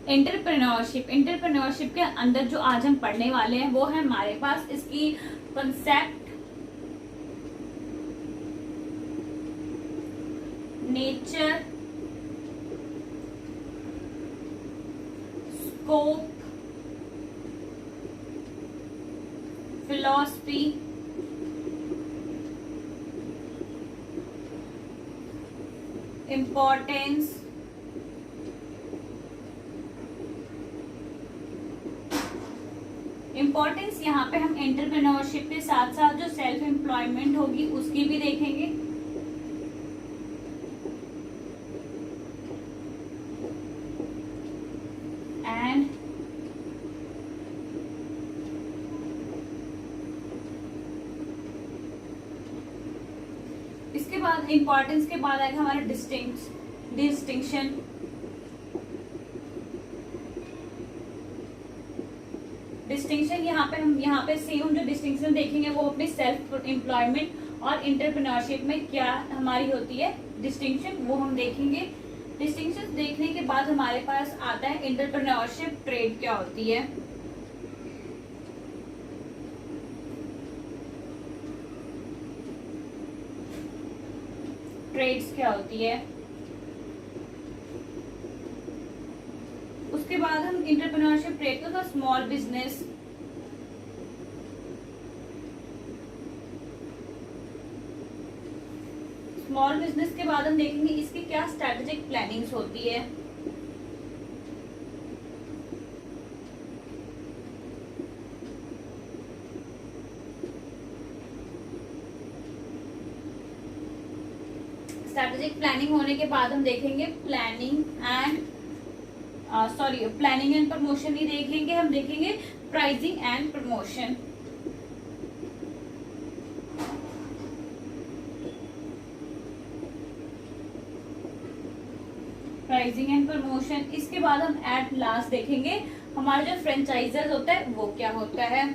Entrepreneurship के अंदर जो आज हम पढ़ने वाले हैं वो है हमारे पास इसकी concept, nature, scope, philosophy, importance, यहाँ पे हम एंटरप्रेन्योरशिप के साथ साथ जो सेल्फ एम्प्लॉयमेंट होगी उसकी भी देखेंगे। एंड इसके बाद इंपॉर्टेंस के बाद आएगा हमारा डिस्टिंक्शन। यहाँ पे सेम जो डिस्टिंक्शन देखेंगे वो अपने सेल्फ एम्प्लॉयमेंट और एंटरप्रेन्योरशिप में क्या हमारी होती है डिस्टिंक्शन, वो हम देखेंगे। डिस्टिंक्शन देखने के बाद हमारे पास आता है एंटरप्रेन्योरशिप ट्रेड क्या होती है। ट्रेड्स क्या होती है। उसके बाद हम एंटरप्रेन्योरशिप ट्रेड का स्मॉल बिजनेस, के बाद हम देखेंगे इसकी क्या स्ट्रेटेजिक प्लानिंग्स होती है। स्ट्रेटेजिक प्लानिंग होने के बाद हम देखेंगे प्लानिंग एंड प्रमोशन ही देखेंगे, हम देखेंगे pricing and promotion. Pricing and promotion. इसके बाद हम एट लास्ट देखेंगे हमारा जो फ्रेंचाइजर होता है वो क्या होता है।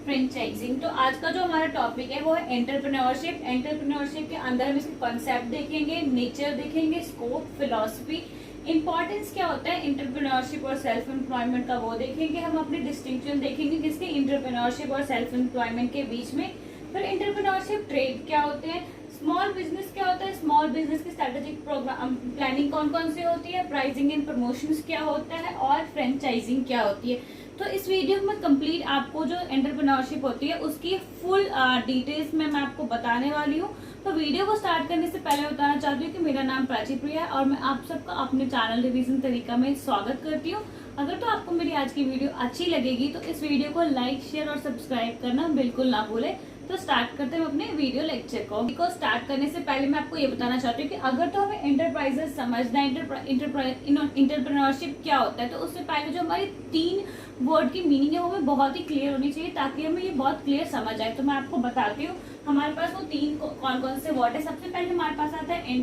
फ्रेंचाइजिंग। तो आज का जो हमारा टॉपिक है वो है एंटरप्रेन्योरशिप। एंटरप्रेन्योरशिप के अंदर हम इसके कॉन्सेप्ट देखेंगे, नेचर देखेंगे, स्कोप, फिलॉसफी, इंपॉर्टेंस क्या होता है एंटरप्रेन्योरशिप और सेल्फ एम्प्लॉयमेंट का वो देखेंगे। हम अपनी डिस्टिंक्शन देखेंगे किसके एंटरप्रेन्योरशिप और सेल्फ एम्प्लॉयमेंट के बीच में। फिर एंटरप्रेन्योरशिप ट्रेड क्या होते हैं, स्मॉल बिजनेस क्या होता है, स्मॉल बिजनेस की स्ट्रेटेजिक प्रोग्राम प्लानिंग कौन कौन सी होती है, प्राइसिंग एंड प्रमोशंस क्या होता है और फ्रेंचाइजिंग क्या होती है। तो इस वीडियो में कंप्लीट आपको जो एंटरप्रेन्योरशिप होती है उसकी फुल डिटेल्स में मैं आपको बताने वाली हूँ। तो वीडियो को स्टार्ट करने से पहले बताना चाहती हूँ कि मेरा नाम प्राची प्रिया है और मैं आप सबका अपने चैनल रिवीजन तरीका में स्वागत करती हूँ। अगर तो आपको मेरी आज की वीडियो अच्छी लगेगी तो इस वीडियो को लाइक, शेयर और सब्सक्राइब करना बिल्कुल ना भूले। तो स्टार्ट करते हैं अपने वीडियो लेक्चर को स्टार्ट करने से पहले मैं आपको ये बताना चाहती हूँ कि अगर तो हमें एंटरप्राइजेस समझना है, एंटरप्रेन्योरशिप क्या होता है, तो उससे पहले जो हमारी 3 वर्ड की मीनिंग है वो हमें बहुत ही क्लियर होनी चाहिए ताकि हमें ये बहुत क्लियर समझ आए। तो मैं आपको बताती हूँ हमारे पास वो 3 कौन कौन से वर्ड है। सबसे पहले हमारे पास आता है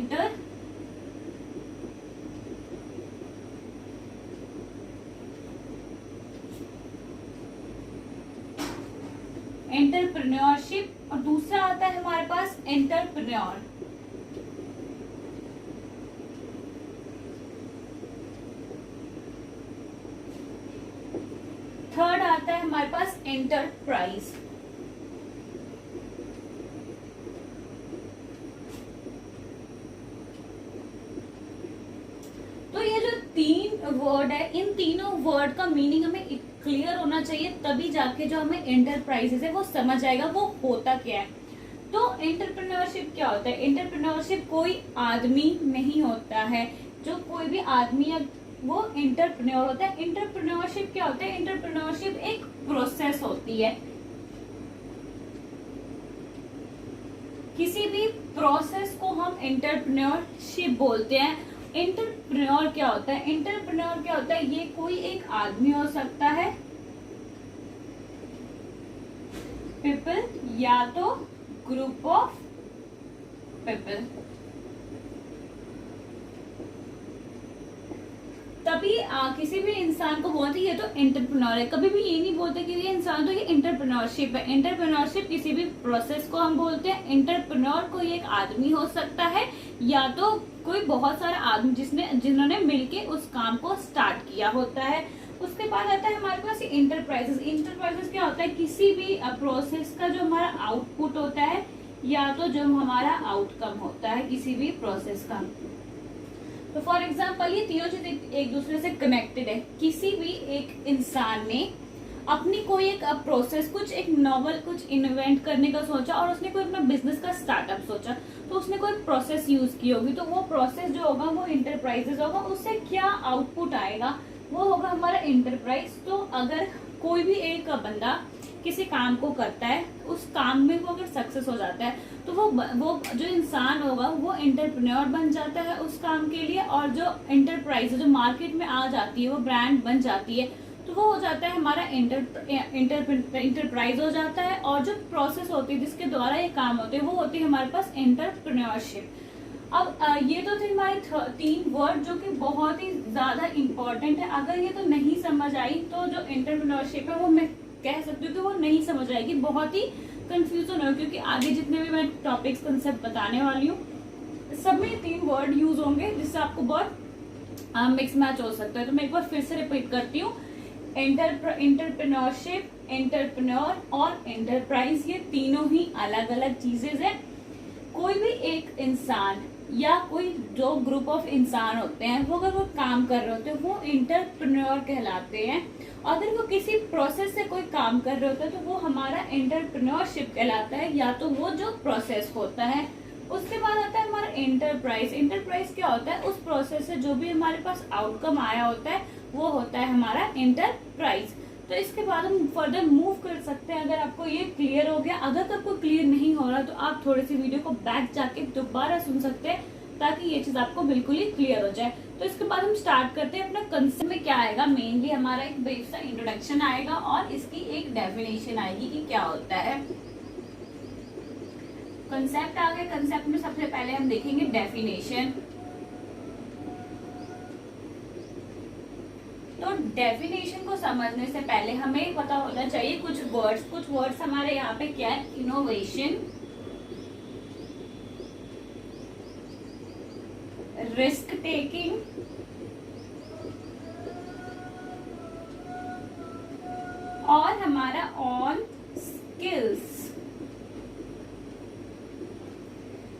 एंटरप्रेन्योरशिप और दूसरा आता है हमारे पास एंटरप्रेन्योर। थर्ड आता है हमारे पास एंटरप्राइज। तो ये जो 3 वर्ड है इन तीनों वर्ड का मीनिंग हमें क्लियर होना चाहिए, तभी जाके जो हमें एंटरप्राइजेस है वो समझ आएगा वो होता क्या है। तो एंटरप्रेन्योरशिप क्या होता है, एंटरप्रेन्योरशिप कोई आदमी नहीं होता है, जो कोई भी आदमी है वो एंटरप्रेन्योर होता है। एंटरप्रेन्योरशिप क्या होता है, एंटरप्रेन्योरशिप एक प्रोसेस होती है। किसी भी प्रोसेस को हम एंटरप्रेन्योरशिप बोलते हैं। एंटरप्रेन्योर क्या होता है, एंटरप्रेन्योर क्या होता है, ये कोई एक आदमी हो सकता है, पीपल या तो ग्रुप ऑफ पीपल। तभी किसी भी इंसान को बोलते ये तो एंटरप्रेन्योर है। कभी भी ये नहीं बोलते कि ये इंसान तो ये एंटरप्रेन्योरशिप है। एंटरप्रेन्योरशिप किसी भी प्रोसेस को हम बोलते हैं। एंटरप्रेन्योर कोई एक आदमी हो सकता है या तो कोई बहुत सारा आदमी जिन्होंने मिलके उस काम को स्टार्ट किया होता है। उसके बाद आता है हमारे पास इंटरप्राइजेस। इंटरप्राइजेस क्या होता है, किसी भी प्रोसेस का जो हमारा आउटपुट होता है या तो जो हमारा आउटकम होता है किसी भी प्रोसेस का। तो फॉर एग्जाम्पल ये तीनों चीज एक दूसरे से कनेक्टेड है। किसी भी एक इंसान ने अपनी कोई एक प्रोसेस, कुछ एक नॉवल, कुछ इन्वेंट करने का सोचा और उसने कोई अपना बिजनेस का स्टार्टअप सोचा, तो उसने कोई प्रोसेस यूज की होगी। तो वो प्रोसेस जो होगा वो इंटरप्राइजेस होगा। उससे क्या आउटपुट आएगा वो होगा हमारा इंटरप्राइज। तो अगर कोई भी एक बंदा किसी काम को करता है, उस काम में वो अगर सक्सेस हो जाता है तो वो जो इंसान होगा वो एंटरप्रेन्योर बन जाता है उस काम के लिए। और जो एंटरप्राइज जो मार्केट में आ जाती है, वो ब्रांड बन जाती है, तो वो हो जाता है हमारा इंटरप्राइज हो जाता है। और जो प्रोसेस होती है जिसके द्वारा ये काम होते हैं वो होती है हमारे पास एंटरप्रेन्योरशिप। अब ये तो थे हमारे 3 वर्ड जो कि बहुत ही ज्यादा इंपॉर्टेंट है। अगर ये तो नहीं समझ आई तो जो एंटरप्रेन्योरशिप है वो मैं कह सकती हूँ कि वो नहीं समझ आएगी, बहुत ही कंफ्यूजन हो, क्योंकि आगे जितने भी मैं टॉपिक्स कंसेप्ट बताने वाली हूँ सब में 3 वर्ड यूज होंगे जिससे आपको बहुत मिक्स मैच हो सकता है। तो मैं एक बार फिर से रिपीट करती हूँ, एंटरप्रेन्योरशिप, एंटरप्रेन्योर और एंटरप्राइज, ये तीनों ही अलग अलग चीजें हैं। कोई भी एक इंसान या कोई जो ग्रुप ऑफ इंसान होते हैं वो अगर वो काम कर रहे होते हैं वो इंटरप्रेन्योर कहलाते हैं। अगर वो किसी प्रोसेस से कोई काम कर रहे होते हैं तो वो हमारा एंटरप्रेन्योरशिप कहलाता है, या तो वो जो प्रोसेस होता है। उसके बाद आता है हमारा एंटरप्राइज। एंटरप्राइज क्या होता है, उस प्रोसेस से जो भी हमारे पास आउटकम आया होता है वो होता है हमारा एंटरप्राइज। तो इसके बाद हम फर्दर मूव कर सकते हैं। अगर आपको ये क्लियर हो गया, अगर आपको क्लियर नहीं हो रहा तो आप थोड़ी सी वीडियो को बैक जाके दोबारा सुन सकते हैं ताकि ये चीज आपको बिल्कुल ही क्लियर हो जाए। तो इसके बाद हम स्टार्ट करते हैं अपना कंसेप्ट में क्या आएगा। मेनली हमारा एक ब्रीफ सा इंट्रोडक्शन आएगा और इसकी एक डेफिनेशन आएगी कि क्या होता है। कंसेप्ट आ गया। कंसेप्ट में सबसे पहले हम देखेंगे डेफिनेशन। तो डेफिनेशन को समझने से पहले हमें पता होना चाहिए कुछ वर्ड्स हमारे यहाँ पे क्या है, इनोवेशन, रिस्क टेकिंग, और हमारा ऑन स्किल्स।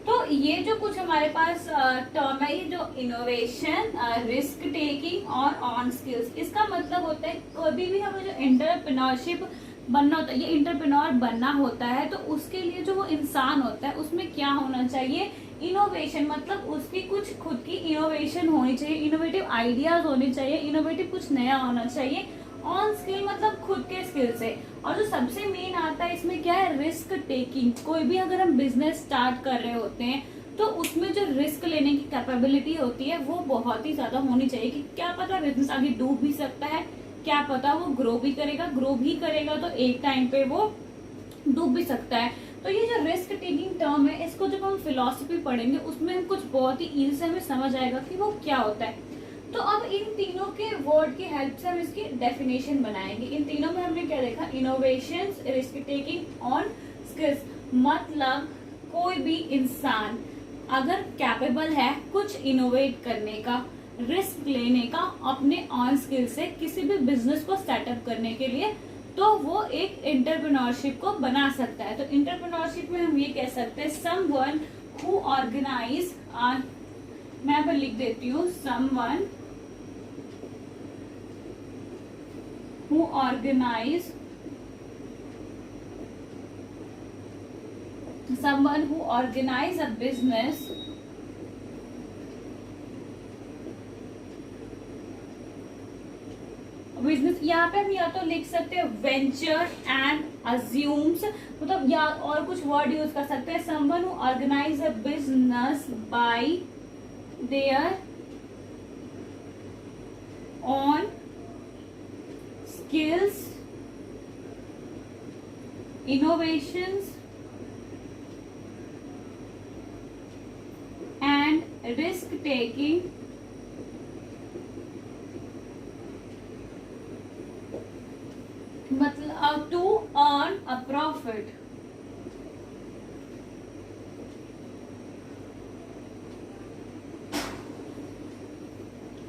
तो ये जो कुछ हमारे पास टर्म है, ये जो इनोवेशन, रिस्क टेकिंग और ऑन स्किल्स, इसका मतलब होता है कभी भी हमें जो एंटरप्रेन्योरशिप बनना होता है, ये एंटरप्रेन्योर बनना होता है तो उसके लिए जो वो इंसान होता है उसमें क्या होना चाहिए, इनोवेशन, मतलब उसकी कुछ खुद की इनोवेशन होनी चाहिए, इनोवेटिव आइडियाज होने चाहिए, इनोवेटिव कुछ नया होना चाहिए। ऑन स्किल मतलब खुद के स्किल से। और जो सबसे मेन आता है इसमें क्या है, रिस्क टेकिंग। कोई भी अगर हम बिजनेस स्टार्ट कर रहे होते हैं तो उसमें जो रिस्क लेने की कैपेबिलिटी होती है वो बहुत ही ज्यादा होनी चाहिए कि क्या पता बिजनेस आगे डूब भी सकता है, क्या पता वो ग्रो भी करेगा तो एक टाइम पे वो डूब भी सकता है। तो ये जो रिस्क टेकिंग टर्म है इसको जब हम फिलॉसफी पढ़ेंगे उसमें हम कुछ बहुत ही इजी से हमें समझ आएगा कि वो क्या होता है। तो अब इन तीनों के वर्ड की हेल्प से हम इसकी डेफिनेशन बनाएंगे। इन तीनों में हमने क्या देखा, innovation, risk taking, on skills. मतलब कोई भी इंसान अगर कैपेबल है कुछ इनोवेट करने का, रिस्क लेने का अपने ऑन स्किल से किसी भी बिजनेस को सेटअप करने के लिए, तो वो एक एंटरप्रेन्योरशिप को बना सकता है। तो एंटरप्रेन्योरशिप में हम ये कह सकते हैं समवन हु ऑर्गेनाइज, मैं यहाँ पर लिख देती हूँ, someone who organize, someone who organize a business यहाँ पे हम या तो लिख सकते हैं वेंचर एंड अज्यूम्स, मतलब या और कुछ वर्ड यूज कर सकते हैं, someone who organize a business by their own skills, innovations and risk taking profit.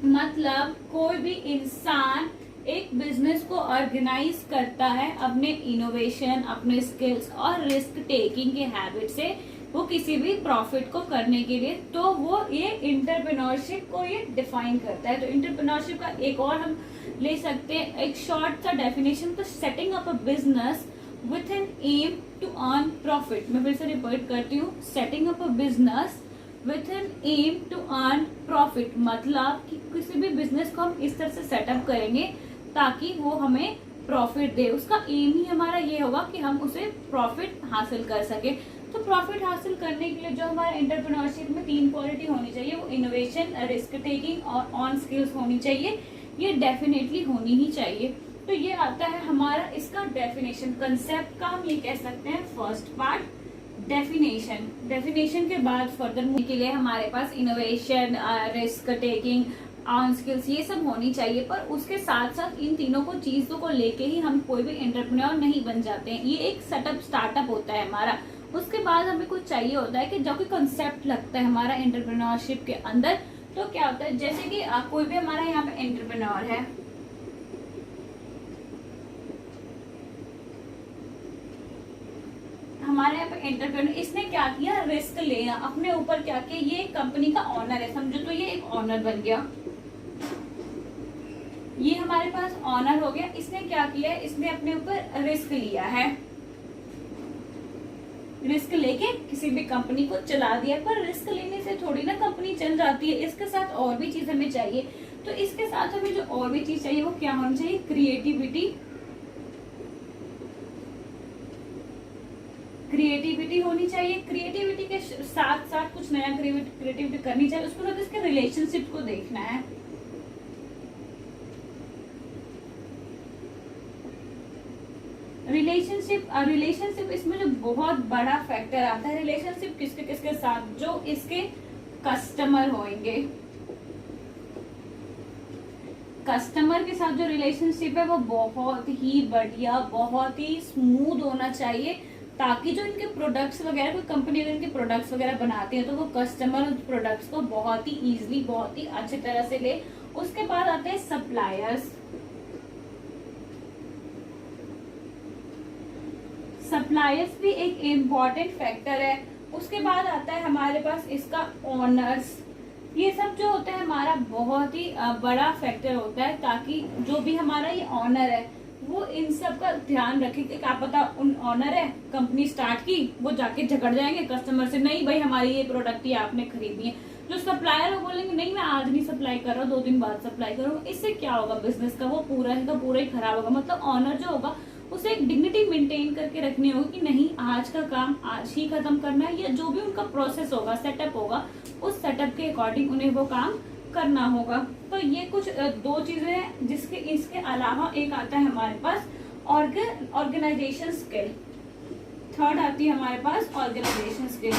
मतलब कोई भी इंसान एक बिजनेस को ऑर्गेनाइज करता है अपने इनोवेशन, अपने स्किल्स और रिस्क टेकिंग के हैबिट से, वो किसी भी प्रॉफिट को करने के लिए, तो वो ये इंटरप्रेन्योरशिप को ये डिफाइन करता है। तो इंटरप्रेन्योरशिप का एक और हम ले सकते हैं एक शॉर्ट सा डेफिनेशन, तो setting up a business with an aim to earn profit. मैं फिर से रिपीट करती हूँ, setting up a business with an aim to earn profit, मतलब कि किसी भी बिजनेस को हम इस तरह से सेटअप करेंगे ताकि वो हमें प्रॉफिट दे। उसका एम ही हमारा ये होगा कि हम उसे प्रॉफिट हासिल कर सके। तो प्रॉफिट हासिल करने के लिए जो हमारे एंटरप्रेन्योरशिप में 3 क्वालिटी होनी चाहिए, वो इनोवेशन, रिस्क टेकिंग और ऑन स्किल्स होनी चाहिए। ये डेफिनेटली होनी ही चाहिए। तो ये आता है हमारा इसका डेफिनेशन, कंसेप्ट का हम ये कह सकते हैं फर्स्ट पार्ट डेफिनेशन। डेफिनेशन के बाद फर्दर मूव के लिए हमारे पास innovation, risk taking, on skills ये सब होनी चाहिए। पर उसके साथ साथ इन तीनों को चीजों को लेके ही हम कोई भी एंटरप्रेन्योर नहीं बन जाते हैं। ये एक सेटअप स्टार्टअप होता है हमारा। उसके बाद हमें कुछ चाहिए होता है कि जो कोई कंसेप्ट लगता है हमारा एंटरप्रेन्योरशिप के अंदर। तो क्या होता है, जैसे कि कोई भी हमारा यहाँ पे एंटरप्रेन्योर है, हमारे यहाँ पे एंटरप्रेन्योर, इसने क्या किया, रिस्क लिया अपने ऊपर। क्या किया, ये कंपनी का ऑनर है, समझो तो ये एक ऑनर बन गया। ये हमारे पास ऑनर हो गया। इसने क्या किया, इसने अपने ऊपर रिस्क लिया है, रिस्क लेके किसी भी कंपनी को चला दिया। पर रिस्क लेने से थोड़ी ना कंपनी चल जाती है, इसके साथ और भी चीज हमें चाहिए। तो इसके साथ हमें जो और भी चीज चाहिए वो क्या होनी चाहिए, क्रिएटिविटी। क्रिएटिविटी होनी चाहिए। क्रिएटिविटी के साथ साथ कुछ नया क्रिएटिविटी करनी चाहिए। उसके साथ इसके रिलेशनशिप को देखना है। रिलेशनशिप इसमें जो बहुत बड़ा फैक्टर आता है, रिलेशनशिप किसके किसके साथ, जो इसके कस्टमर होंगे। कस्टमर के साथ जो रिलेशनशिप है वो बहुत ही बढ़िया, बहुत ही स्मूथ होना चाहिए, ताकि जो इनके प्रोडक्ट्स वगैरह, कोई कंपनी अगर इनके प्रोडक्ट्स वगैरह बनाती है तो वो कस्टमर उस प्रोडक्ट्स को बहुत ही इजीली, बहुत ही अच्छी तरह से ले। उसके बाद आते हैं सप्लायर्स। सप्लायर्स भी एक इम्पॉर्टेंट फैक्टर है। उसके बाद आता है हमारे पास इसका ओनर्स। ये सब जो होता है हमारा बहुत ही बड़ा फैक्टर होता है, ताकि जो भी हमारा ये ऑनर है वो इन सब का ध्यान रखे कि क्या पता उन ऑनर है, कंपनी स्टार्ट की, वो जाके झगड़ जाएंगे कस्टमर से, नहीं भाई हमारी ये प्रोडक्ट ही आपने खरीदी है। जो सप्लायर वो बोलेंगे नहीं मैं आज नहीं सप्लाई कर रहा हूँ, 2 दिन बाद सप्लाई करूँ। इससे क्या होगा, बिजनेस का वो पूरा ही खराब होगा। मतलब ऑनर जो होगा उसे एक डिग्निटी मेंटेन करके रखनी होगी कि नहीं आज का काम आज ही खत्म करना है, या जो भी उनका प्रोसेस होगा, सेटअप होगा, उस सेटअप के अकॉर्डिंग उन्हें वो काम करना होगा। तो ये कुछ 2 चीजें हैं। जिसके इसके अलावा एक आता है हमारे पास ऑर्गेनाइजेशन स्किल। थर्ड आती है हमारे पास organisation skill.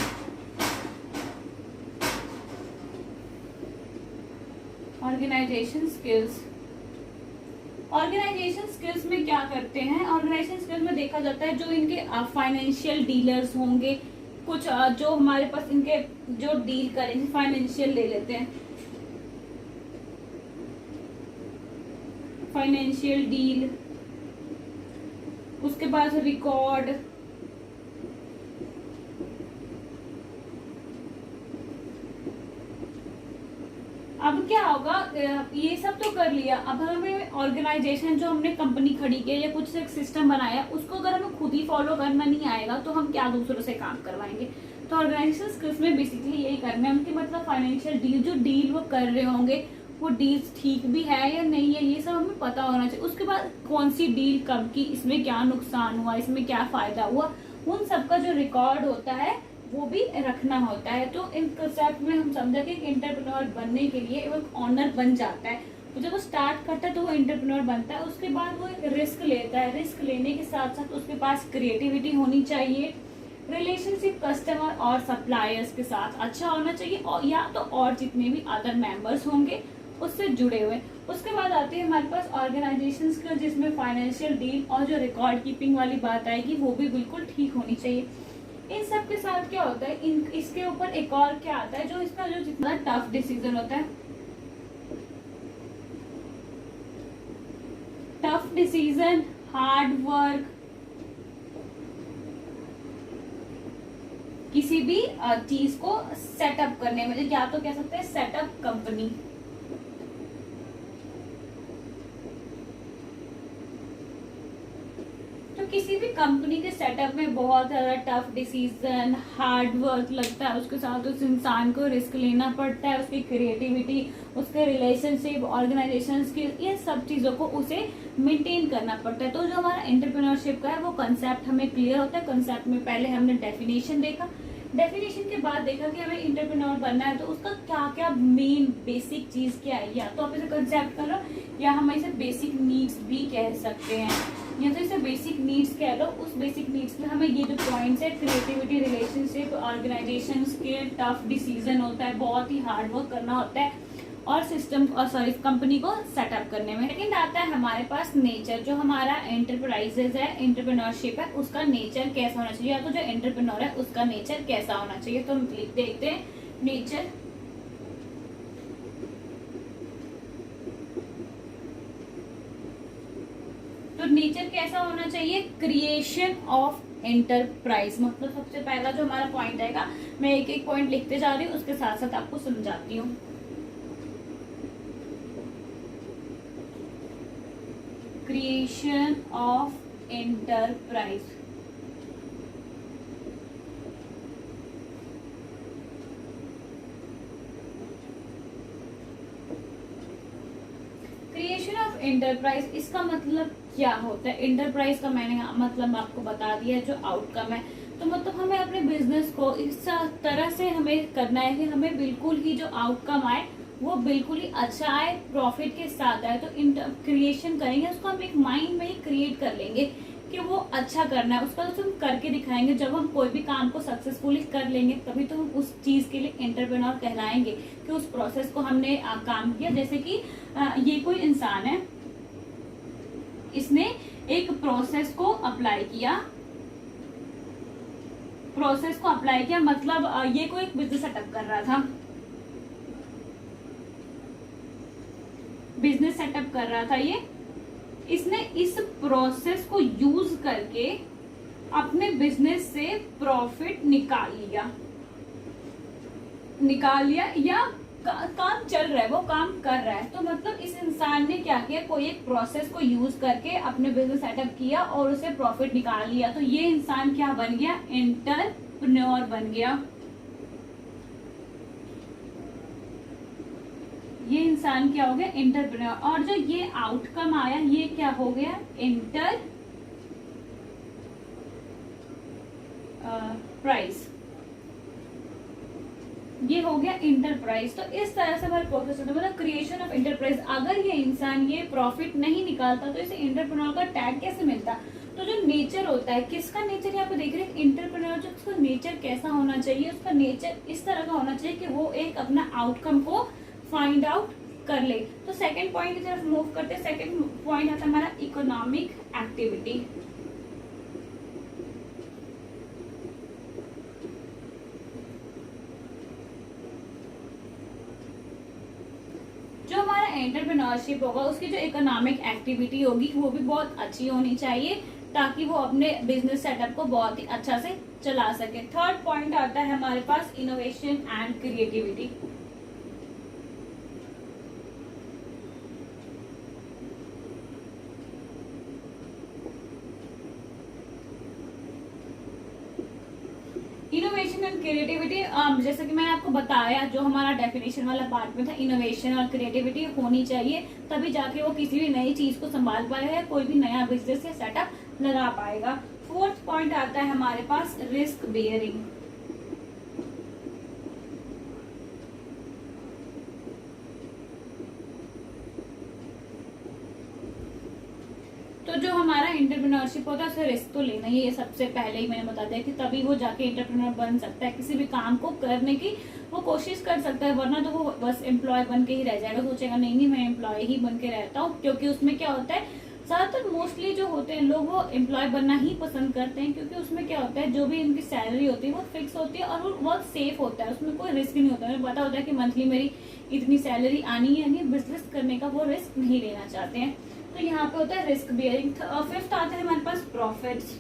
Organisation skills, organisation skills में क्या करते हैं, ऑर्गेनाइजेशन स्किल्स में देखा जाता है जो इनके फाइनेंशियल डीलर्स होंगे, कुछ जो हमारे पास इनके जो डील करेंगे, फाइनेंशियल ले लेते हैं, फाइनेंशियल डील, उसके बाद रिकॉर्ड, अब क्या होगा, ये सब तो कर लिया। अब हमें ऑर्गेनाइजेशन जो हमने कंपनी खड़ी की या कुछ एक सिस्टम बनाया, उसको अगर हमें खुद ही फॉलो करना नहीं आएगा तो हम क्या दूसरों से काम करवाएंगे। तो ऑर्गेनाइजेशन स्किल्स में बेसिकली यही करना है उनकी, मतलब फाइनेंशियल डील, जो डील वो कर रहे होंगे वो डील्स ठीक भी है या नहीं है, ये सब हमें पता होना चाहिए। उसके बाद कौन सी डील कब की, इसमें क्या नुकसान हुआ, इसमें क्या फायदा हुआ, उन सबका जो रिकॉर्ड होता है वो भी रखना होता है। तो इन कंसेप्ट में हम समझा कि एंटरप्रेन्योर बनने के लिए वो एक ऑनर बन जाता है। तो जब वो स्टार्ट करता है तो वो एंटरप्रेन्योर बनता है। उसके बाद वो एक रिस्क लेता है। रिस्क लेने के साथ साथ उसके पास क्रिएटिविटी होनी चाहिए, रिलेशनशिप कस्टमर और सप्लायर्स के साथ अच्छा होना चाहिए, और या तो और जितने भी अदर मेंबर्स होंगे उससे जुड़े हुए। उसके बाद आती है हमारे पास ऑर्गेनाइजेशंस का, जिसमें फाइनेंशियल डील और जो रिकॉर्ड कीपिंग वाली बात आएगी वो भी बिल्कुल ठीक होनी चाहिए। इन सब के साथ क्या होता है, इसके ऊपर एक और क्या आता है, जो इसका जो जितना टफ डिसीजन होता है, टफ डिसीजन, हार्ड वर्क, किसी भी चीज को सेटअप करने में, या तो कह सकते हैं सेटअप कंपनी। तो किसी भी कंपनी के सेटअप में बहुत ज्यादा टफ डिसीजन, हार्ड वर्क लगता है, उसके साथ उस इंसान को रिस्क लेना पड़ता है, उसकी क्रिएटिविटी, उसके रिलेशनशिप, ऑर्गेनाइजेशन स्किल, ये सब चीजों को उसे मेंटेन करना पड़ता है। तो जो हमारा एंटरप्रेन्योरशिप का है वो कंसेप्ट हमें क्लियर होता है। कंसेप्ट में पहले हमने डेफिनेशन देखा, डेफिनेशन के बाद देखा कि हमें इंटरप्रेन्योर बनना है तो उसका क्या क्या मेन बेसिक चीज क्या है, या तो आप इसे कंसेप्ट करो या हम इसे बेसिक नीड्स भी कह सकते हैं, या तो इसे बेसिक नीड्स कह लो। उस बेसिक नीड्स में हमें ये जो पॉइंट्स है, creativity, relationship, organization skill, tough decision होता है, बहुत ही हार्ड वर्क करना होता है और सिस्टम और सॉरी कंपनी को सेटअप करने में। सेकंड आता है हमारे पास नेचर, जो हमारा एंटरप्राइजेज है, एंटरप्रेन्योरशिप है, उसका नेचर कैसा होना चाहिए, या तो जो एंटरप्रेन्योर है उसका नेचर कैसा होना चाहिए। तो हम देखते हैं नेचर। तो नेचर कैसा होना चाहिए, क्रिएशन ऑफ एंटरप्राइज। मतलब सबसे पहला जो हमारा पॉइंट आएगा, मैं एक एक पॉइंट लिखते जा रही हूँ, उसके साथ साथ आपको समझाती हूँ। Creation of enterprise, creation of enterprise, इसका मतलब क्या होता है। एंटरप्राइज का मैंने मतलब आपको बता दिया, जो आउटकम है। तो मतलब हमें अपने बिजनेस को इस तरह से हमें करना है कि हमें बिल्कुल ही जो आउटकम आए वो बिल्कुल ही अच्छा आए, प्रॉफिट के साथ आए। तो क्रिएशन करेंगे, उसको हम एक माइंड में ही क्रिएट कर लेंगे कि वो अच्छा करना है, उसका तो हम करके दिखाएंगे। जब हम कोई भी काम को सक्सेसफुली कर लेंगे तभी तो हम उस चीज के लिए एंटरप्रेन्योर कहलाएंगे कि उस प्रोसेस को हमने काम किया। जैसे कि ये कोई इंसान है, इसने एक प्रोसेस को अप्लाई किया, मतलब ये कोई एक बिजनेस सेटअप कर रहा था, ये इसने इस प्रोसेस को यूज करके अपने बिजनेस से प्रॉफिट निकाल लिया या काम चल रहा है, वो काम कर रहा है। तो मतलब इस इंसान ने क्या किया, कोई एक प्रोसेस को यूज करके अपने बिजनेस सेटअप किया और उसे प्रॉफिट निकाल लिया। तो ये इंसान क्या बन गया, एंटरप्रेन्योर बन गया। ये इंसान क्या हो गया, एंटरप्रेन्योर। और जो ये आउटकम आया, ये क्या हो गया, एंटरप्राइज, ये हो गया एंटरप्राइज। तो इस तरह से हमारे प्रोसेस होता है, मतलब क्रिएशन ऑफ एंटरप्राइज। अगर ये इंसान ये प्रॉफिट नहीं निकालता तो इसे एंटरप्रेन्योर का टैग कैसे मिलता। तो जो नेचर होता है, किसका नेचर यहाँ पे देख रहे हैं, एंटरप्रेन्योर, जो उसका नेचर कैसा होना चाहिए, उसका नेचर इस तरह का होना चाहिए कि वो एक अपना आउटकम को फाइंड आउट कर ले। तो सेकंड पॉइंट की तरफ मूव करते हैं। सेकंड पॉइंट आता है हमारा इकोनॉमिक एक्टिविटी। जो हमारा एंटरप्रेन्योरशिप होगा उसकी जो इकोनॉमिक एक्टिविटी होगी वो भी बहुत अच्छी होनी चाहिए, ताकि वो अपने बिजनेस सेटअप को बहुत ही अच्छा से चला सके। थर्ड पॉइंट आता है हमारे पास innovation and creativity. Innovation and creativity, जैसे कि मैंने आपको बताया, जो हमारा डेफिनेशन वाला पार्ट में था, इनोवेशन और क्रिएटिविटी होनी चाहिए, तभी जाके वो किसी भी नई चीज को संभाल पाएगा, कोई भी नया बिजनेस या सेटअप लगा पाएगा। फोर्थ पॉइंट आता है हमारे पास रिस्क बेयरिंग। तो जो हमारा एंटरप्रेन्योरशिप होता है उसे रिस्क तो लेना ही है, सबसे पहले ही मैंने बता दिया कि तभी वो जाके एंटरप्रेन्योर बन सकता है। किसी भी काम को करने की वो कोशिश कर सकता है, वरना तो वो बस एम्प्लॉय बन के ही रह जाएगा, सोचेगा नहीं नहीं मैं एम्प्लॉय ही बन के रहता हूँ। क्योंकि उसमें क्या होता है, ज्यादातर मोस्टली जो होते हैं लोग वो एम्प्लॉय बनना ही पसंद करते हैं, क्योंकि उसमें क्या होता है जो भी उनकी सैलरी होती है वो फिक्स होती है और वो बहुत सेफ होता है, उसमें कोई रिस्क नहीं होता है। पता होता है कि मंथली मेरी इतनी सैलरी आनी है, यानी बिजनेस करने का वो रिस्क नहीं लेना चाहते हैं। तो यहाँ पे होता है रिस्क बियरिंग। फिफ्थ आता है हमारे पास प्रॉफिट्स।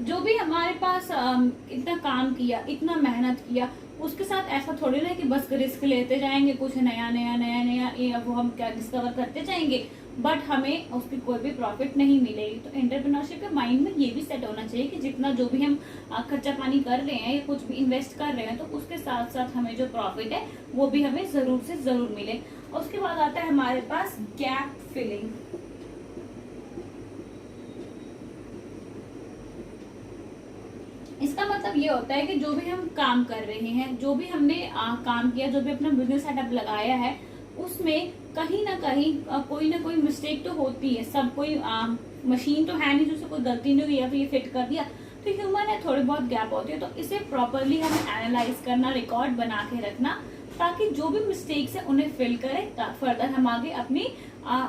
जो भी हमारे पास इतना काम किया, इतना मेहनत किया, उसके साथ ऐसा थोड़ी ना कि बस रिस्क लेते जाएंगे, कुछ नया नया नया नया ये वो हम क्या डिस्कवर करते जाएंगे, बट हमें उसकी कोई भी प्रॉफिट नहीं मिलेगी। तो एंटरप्रेन्योरशिप के माइंड में ये भी सेट होना चाहिए कि जितना जो भी हम खर्चा पानी कर रहे हैं या कुछ भी इन्वेस्ट कर रहे हैं, तो उसके साथ साथ हमें जो प्रॉफिट है वो भी हमें जरूर से जरूर मिले। उसके बाद आता है हमारे पास गैप फिलिंग। इसका मतलब ये होता है कि जो भी हम काम कर रहे हैं, जो भी हमने काम किया, जो भी अपना बिजनेस सेटअप लगाया है, उसमें कहीं ना कहीं कोई ना कोई मिस्टेक तो होती है। सब कोई मशीन तो है नहीं जिससे कोई गलती नहीं हुई या फिर ये फिट कर दिया, तो ह्यूमन है, थोड़ी बहुत गैप होती है। तो इसे प्रॉपरली हमें एनालाइज करना, रिकॉर्ड बना के रखना, ताकि जो भी मिस्टेक्स है उन्हें फिल करें, फर्दर हम आगे अपनी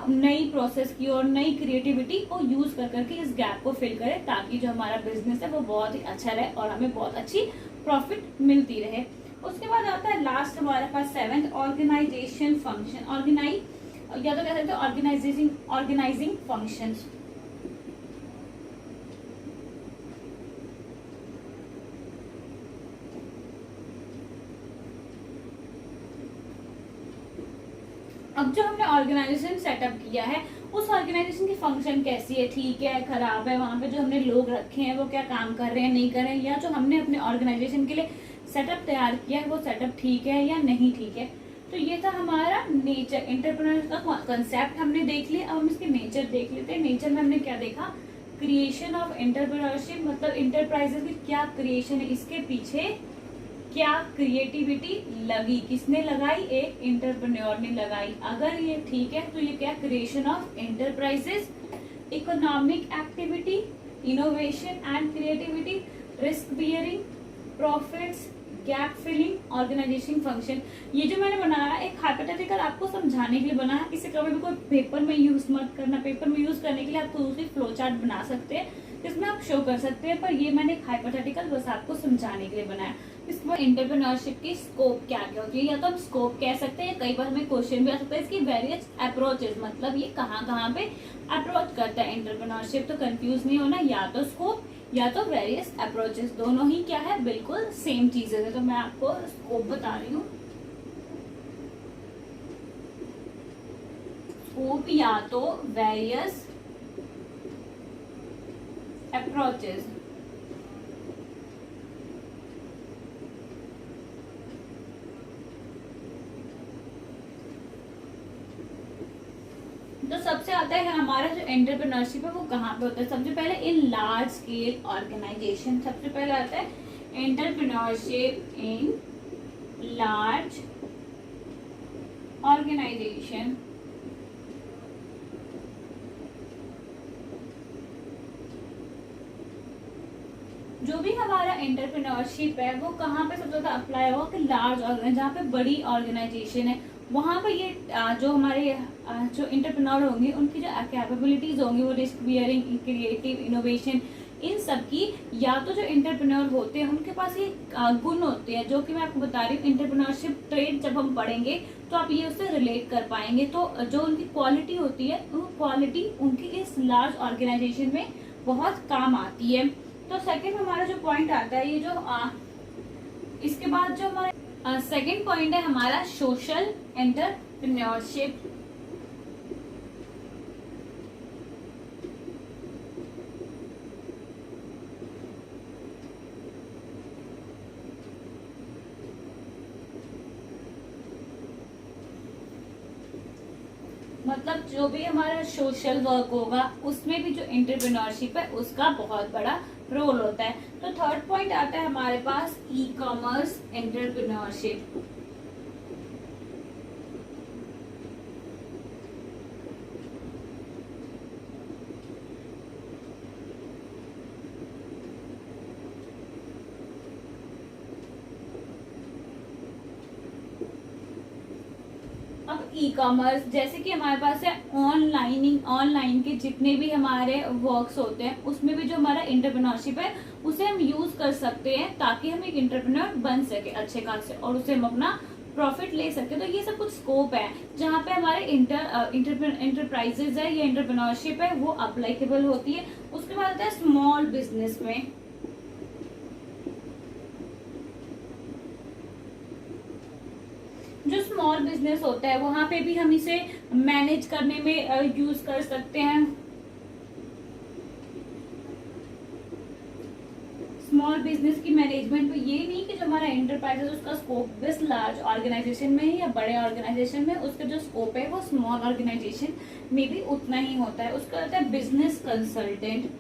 नई प्रोसेस की और नई क्रिएटिविटी को यूज कर करके इस गैप को फिल करें, ताकि जो हमारा बिजनेस है वो बहुत ही अच्छा रहे और हमें बहुत अच्छी प्रॉफिट मिलती रहे। उसके बाद आता है लास्ट हमारे पास सेवेंथ, ऑर्गेनाइजेशन फंक्शन। ऑर्गेनाइज या तो कह सकते हैं ऑर्गेनाइजिंग फंक्शंस। अब जो हमने ऑर्गेनाइजेशन सेटअप किया है, उस ऑर्गेनाइजेशन की फंक्शन कैसी है, ठीक है, खराब है, वहां पे जो हमने लोग रखे हैं वो क्या काम कर रहे हैं, नहीं कर रहे हैं, या जो हमने अपने ऑर्गेनाइजेशन के लिए सेटअप तैयार किया है वो सेटअप ठीक है या नहीं ठीक है। तो ये था हमारा नेचर। एंटरप्रेन्योर का कंसेप्ट हमने देख लिया, अब हम इसके नेचर देख लेते हैं। नेचर में हमने क्या देखा, क्रिएशन ऑफ एंटरप्रेन्योरशिप, मतलब इंटरप्राइजेस की क्या क्रिएशन है, इसके पीछे क्या क्रिएटिविटी लगी, किसने लगाई, एक एंटरप्रेन्योर ने लगाई। अगर ये ठीक है तो ये क्या, creation of enterprises, economic activity, innovation and creativity, risk bearing, profits, gap filling, organization function. ये जो मैंने बनाया एक हाइपोथेटिकल आपको समझाने के लिए बनाया, इसे कभी भी कोई पेपर में यूज मत करना। पेपर में यूज करने के लिए आप दूसरी फ्लो चार्ट बना सकते हैं जिसमें आप शो कर सकते हैं, पर ये मैंने हाइपोथेटिकल बस आपको समझाने के लिए बनाया। इसके बाद एंटरप्रेन्योरशिप की स्कोप क्या क्या होती है, या तो हम स्कोप कह सकते हैं, कई बार हमें क्वेश्चन भी आ सकता है इसकी वेरियस अप्रोचेस, मतलब ये कहाँ कहाँ पे अप्रोच करता है एंटरप्रेन्योरशिप। तो कंफ्यूज नहीं होना, या तो स्कोप या तो वेरियस अप्रोचेस, दोनों ही क्या है, बिल्कुल सेम चीजें है। तो मैं आपको स्कोप बता रही हूँ। स्कोप या तो वेरियस अप्रोचेस, तो सबसे आता है हमारा जो एंटरप्रेन्योरशिप है वो कहाँ पे होता है। सबसे पहले इन लार्ज स्केल ऑर्गेनाइजेशन, सबसे पहले आता है एंटरप्रेन्योरशिप इन लार्ज ऑर्गेनाइजेशन। जो भी हमारा एंटरप्रेन्योरशिप है वो कहाँ पे सबसे ज्यादा अप्लाई होगा, कि लार्ज ऑर्गेनाइजेशन, जहाँ पे बड़ी ऑर्गेनाइजेशन है, वहां पर ये जो हमारे जो एंटरप्रेन्योर होंगे उनकी जो कैपेबिलिटीज होंगी, वो रिस्क बियरिंग, क्रिएटिव, इनोवेशन, इन सब की, या तो जो एंटरप्रेन्योर होते हैं उनके पास ये गुण होते हैं, जो कि मैं आपको बता रही हूँ। एंटरप्रेन्योरशिप ट्रेड जब हम पढ़ेंगे तो आप ये उससे रिलेट कर पाएंगे। तो जो उनकी क्वालिटी होती है, वो क्वालिटी उनकी इस लार्ज ऑर्गेनाइजेशन में बहुत काम आती है। तो सेकंड हमारा जो पॉइंट आता है, ये जो इसके बाद जो हमारा सेकंड पॉइंट है हमारा सोशल एंटरप्रेन्योरशिप। मतलब जो भी हमारा सोशल वर्क होगा उसमें भी जो एंटरप्रेन्योरशिप है उसका बहुत बड़ा रोल होता है। तो थर्ड पॉइंट आता है हमारे पास e commerce entrepreneurship. E commerce, जैसे कि हमारे पास है ऑनलाइन के जितने भी हमारे वर्क्स होते हैं उसमें भी जो हमारा एंटरप्रेन्योरशिप है उसे हम यूज कर सकते हैं ताकि हम एक एंटरप्रेन्योर बन सके अच्छे खासे और उसे हम अपना प्रॉफिट ले सके। तो ये सब कुछ स्कोप है जहाँ पे हमारे इंटरप्राइजेज है या एंटरप्रेन्योरशिप है वो अप्लाइकेबल होती है। उसके बाद आता है स्मॉल बिजनेस में। जो स्मॉल बिजनेस होता है वहां पे भी हम इसे मैनेज करने में यूज कर सकते हैं। स्मॉल बिजनेस की मैनेजमेंट में ये नहीं कि जो हमारा एंटरप्राइज है उसका स्कोप बस लार्ज ऑर्गेनाइजेशन में है या बड़े ऑर्गेनाइजेशन में, उसका जो स्कोप है वो स्मॉल ऑर्गेनाइजेशन में भी उतना ही होता है। उसका होता है बिजनेस कंसल्टेंट।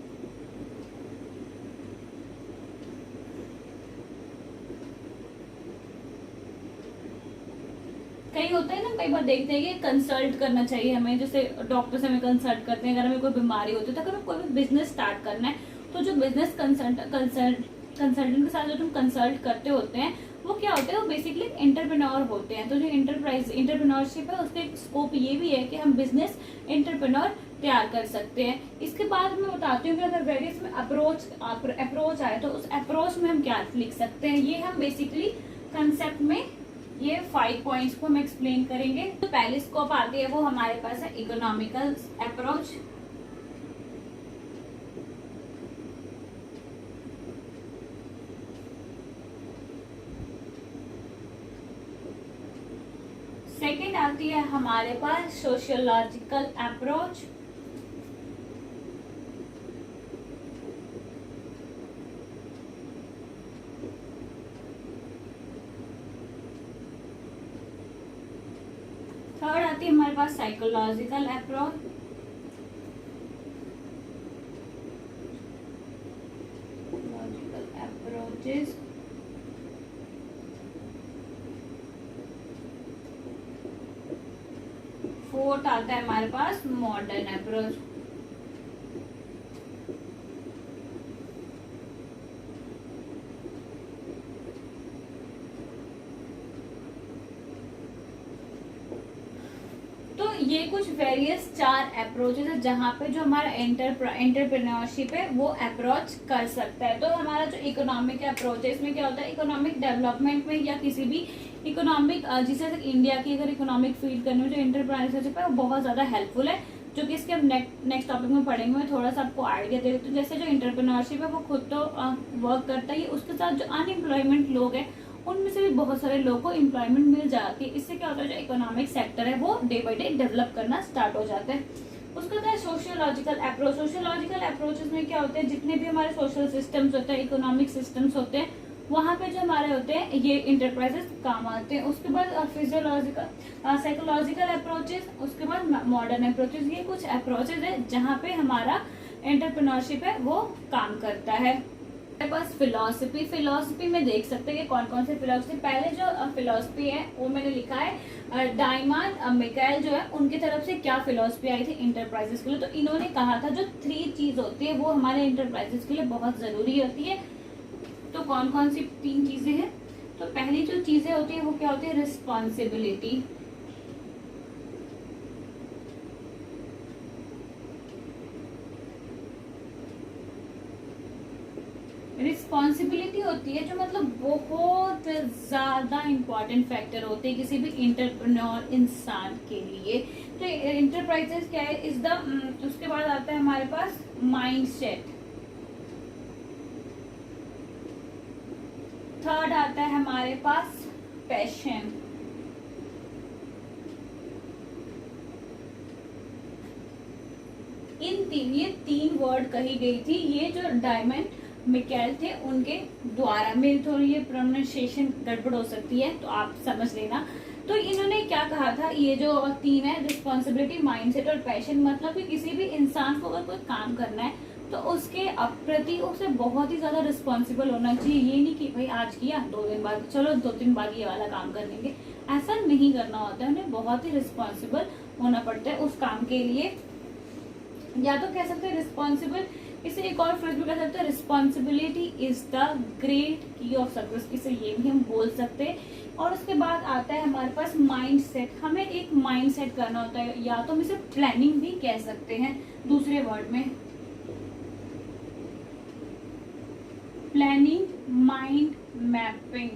कई होता है ना, कई बार देखते हैं कि कंसल्ट करना चाहिए हमें, जैसे डॉक्टर से हमें कंसल्ट करते हैं अगर हमें कोई बीमारी होती है। तो अगर हमें कोई भी बिजनेस स्टार्ट करना है तो जो बिजनेस कंसल्टेंट के साथ जो तुम कंसल्ट करते होते हैं वो क्या होते हैं, वो बेसिकली एंटरप्रेन्योर होते हैं। तो जो एंटरप्रेन्योरशिप है उसके स्कोप ये भी है कि हम बिजनेस एंटरप्रेन्योर तैयार कर सकते हैं। इसके बाद मैं बताती हूँ कि अगर वेरियस में अप्रोच आए तो उस अप्रोच में हम क्या लिख सकते हैं। ये हम बेसिकली कंसेप्ट में ये 5 पॉइंट्स को हम एक्सप्लेन करेंगे। तो पहली स्कोप आती है वो हमारे पास है इकोनॉमिकल अप्रोच। सेकेंड आती है हमारे पास सोशियोलॉजिकल अप्रोच। थर्ड आती है हमारे पास साइकोलॉजिकल अप्रोच। अप्रोचेस। फोर्थ आता है हमारे पास मॉडर्न अप्रोच। ये कुछ वेरियस 4 अप्रोचेस है जहाँ पे जो हमारा एंटरप्रेन्योरशिप है वो अप्रोच कर सकता है। तो हमारा जो इकोनॉमिक अप्रोच है इसमें क्या होता है, इकोनॉमिक डेवलपमेंट में या किसी भी इकोनॉमिक जिसे इंडिया की अगर इकोनॉमिक फील्ड करने में जो एंटरप्रेन्योरशिप है वो बहुत ज्यादा हेल्पफुल है, जो कि इसके हम नेक्स्ट टॉपिक में पढ़ेंगे। मैं थोड़ा सा आपको आइडिया दे देती हूँ। जैसे जो एंटरप्रेन्योरशिप है वो खुद तो वर्क करता ही, उसके साथ जो अनएम्प्लॉयमेंट लोग हैं उनमें से भी बहुत सारे लोगों को एम्प्लॉयमेंट मिल जाती है। इससे क्या होता है, जो इकोनॉमिक सेक्टर है वो डे बाई डे डेवलप करना स्टार्ट हो जाता है। उसका होता है सोशियोलॉजिकल अप्रोच। सोशियोलॉजिकल अप्रोचेस में क्या होते हैं, जितने भी हमारे सोशल सिस्टम्स होते हैं, इकोनॉमिक सिस्टम्स होते हैं, वहाँ पे जो हमारे होते हैं ये इंटरप्राइजेस काम आते हैं। उसके बाद फिजियोलॉजिकल साइकोलॉजिकल अप्रोचेस, उसके बाद मॉडर्न अप्रोचेस। ये कुछ अप्रोचेस है जहाँ पे हमारा एंटरप्रेन्योरशिप है वो काम करता है। बस फिलोसफी में देख सकते हैं कि कौन कौन से फिलोसफी। पहले जो फिलोसफी है वो मैंने लिखा है डायमंड मिकाइल जो है उनकी तरफ से क्या फिलोसफी आई थी इंटरप्राइजेस के लिए। तो इन्होंने कहा था जो 3 चीज होती है वो हमारे इंटरप्राइजेस के लिए बहुत जरूरी होती है। तो कौन कौन सी 3 चीजें हैं, तो पहली जो चीजें होती है वो क्या होती है, रिस्पॉन्सिबिलिटी। रिस्पॉन्सिबिलिटी होती है जो मतलब बहुत ज्यादा इम्पोर्टेंट फैक्टर होते हैं किसी भी इंटरप्रेन्योर इंसान के लिए। तो इंटरप्राइजेस क्या है इज द, उसके बाद आता है हमारे पास माइंडसेट। थर्ड आता है हमारे पास पैशन। ये 3 वर्ड कही गई थी, ये जो डायमंड मिकाइल थे उनके द्वारा। मेरी थोड़ी ये प्रोनाउंसिएशन गड़बड़ हो सकती है तो आप समझ लेना। तो इन्होंने क्या कहा था, ये जो 3 है, रिस्पॉन्सिबिलिटी, माइंडसेट और पैशन, मतलब कि किसी भी इंसान को अगर कोई काम करना है तो उसके प्रति उसे बहुत ही ज्यादा रिस्पॉन्सिबल होना चाहिए। ये नहीं कि भाई आज किया 2 दिन बाद चलो 2 दिन बाद ये वाला काम कर लेंगे, ऐसा नहीं करना होता है। उन्हें बहुत ही रिस्पॉन्सिबल होना पड़ता है उस काम के लिए। या तो कह सकते हैं रिस्पॉन्सिबल, इसे एक और फ्रेज में कह सकते हैं, रिस्पॉन्सिबिलिटी इज द ग्रेट की ऑफ सक्सेस, इसे ये भी हम बोल सकते हैं। और उसके बाद आता है हमारे पास माइंड सेट। हमें एक माइंड सेट करना होता है, या तो हम इसे प्लानिंग भी कह सकते हैं दूसरे वर्ड में। प्लानिंग, माइंड मैपिंग,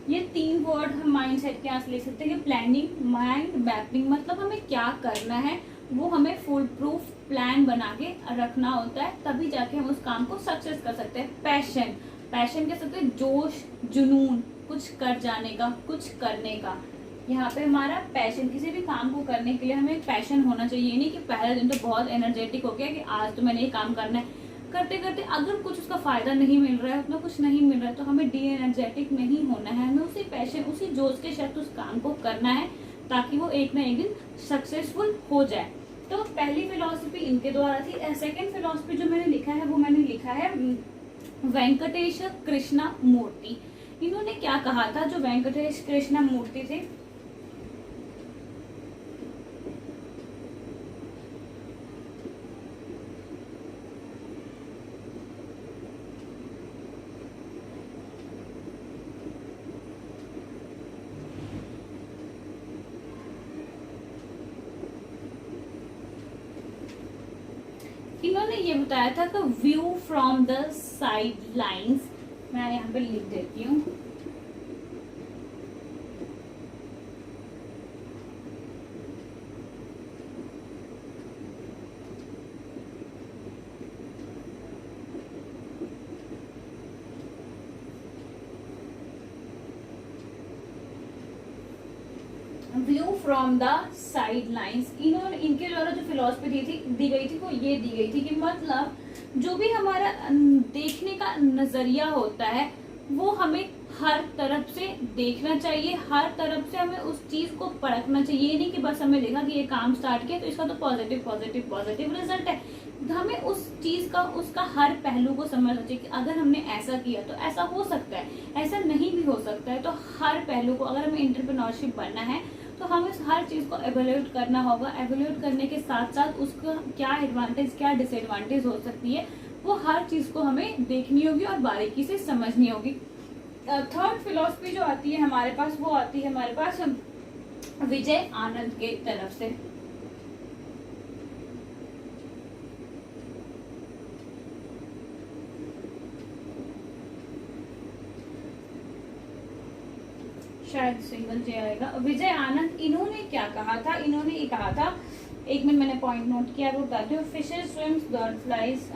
ये 3 वर्ड हम माइंड सेट के यहाँ से ले सकते हैं कि प्लानिंग, माइंड मैपिंग। मतलब हमें क्या करना है वो हमें फुल प्रूफ प्लान बना के रखना होता है, तभी जाके हम उस काम को सक्सेस कर सकते हैं। पैशन, पैशन कह सकते हैं जोश, जुनून, कुछ कर जाने का, कुछ करने का। यहाँ पे हमारा पैशन, किसी भी काम को करने के लिए हमें एक पैशन होना चाहिए। नहीं कि पहले दिन तो बहुत एनर्जेटिक हो गया कि आज तो मैंने ये काम करना है, करते करते अगर कुछ उसका फायदा नहीं मिल रहा है, उतना कुछ नहीं मिल रहा है, तो हमें डी एनर्जेटिक नहीं होना है। हमें उसी पैशन, उसी जोश के साथ उस काम को करना है, ताकि वो एक ना एक दिन सक्सेसफुल हो जाए। तो पहली फिलॉसफी इनके द्वारा थी। सेकंड फिलॉसफी जो मैंने लिखा है वो मैंने लिखा है वेंकटेश कृष्णा मूर्ति। इन्होंने क्या कहा था, जो वेंकटेश कृष्णा मूर्ति थे, इन्होंने ये बताया था कि view from the side lines. मैं यहाँ पे लिख देती हूँ। View from the side lines, इन्होंने, इनके द्वारा जो फिलॉसफी दी गई थी वो ये दी गई थी कि मतलब जो भी हमारा देखने का नजरिया होता है वो हमें हर तरफ से देखना चाहिए, हर तरफ से हमें उस चीज को परखना चाहिए। ये नहीं कि बस हमें देखा कि ये काम स्टार्ट किया तो इसका तो पॉजिटिव पॉजिटिव पॉजिटिव रिजल्ट है। हमें उस चीज का, उसका हर पहलू को समझना चाहिए कि अगर हमने ऐसा किया तो ऐसा हो सकता है, ऐसा नहीं भी हो सकता है। तो हर पहलू को, अगर हमें एंटरप्रेन्योरशिप बनना है तो हमें हर चीज को एवेल्यूएट करना होगा। एवेल्यूएट करने के साथ साथ उसका क्या एडवांटेज, क्या डिसएडवांटेज हो सकती है, वो हर चीज को हमें देखनी होगी और बारीकी से समझनी होगी। थर्ड फिलॉसफी जो आती है हमारे पास, वो आती है हमारे पास विजय आनंद के तरफ से। शायद सिंगल जे आएगा। विजय आनंद, इन्होंने क्या कहा था, इन्होंने ये कहा था, एक मिनट मैंने पॉइंट नोट किया वो बताती हूँ। Fishes, swims, bird flies,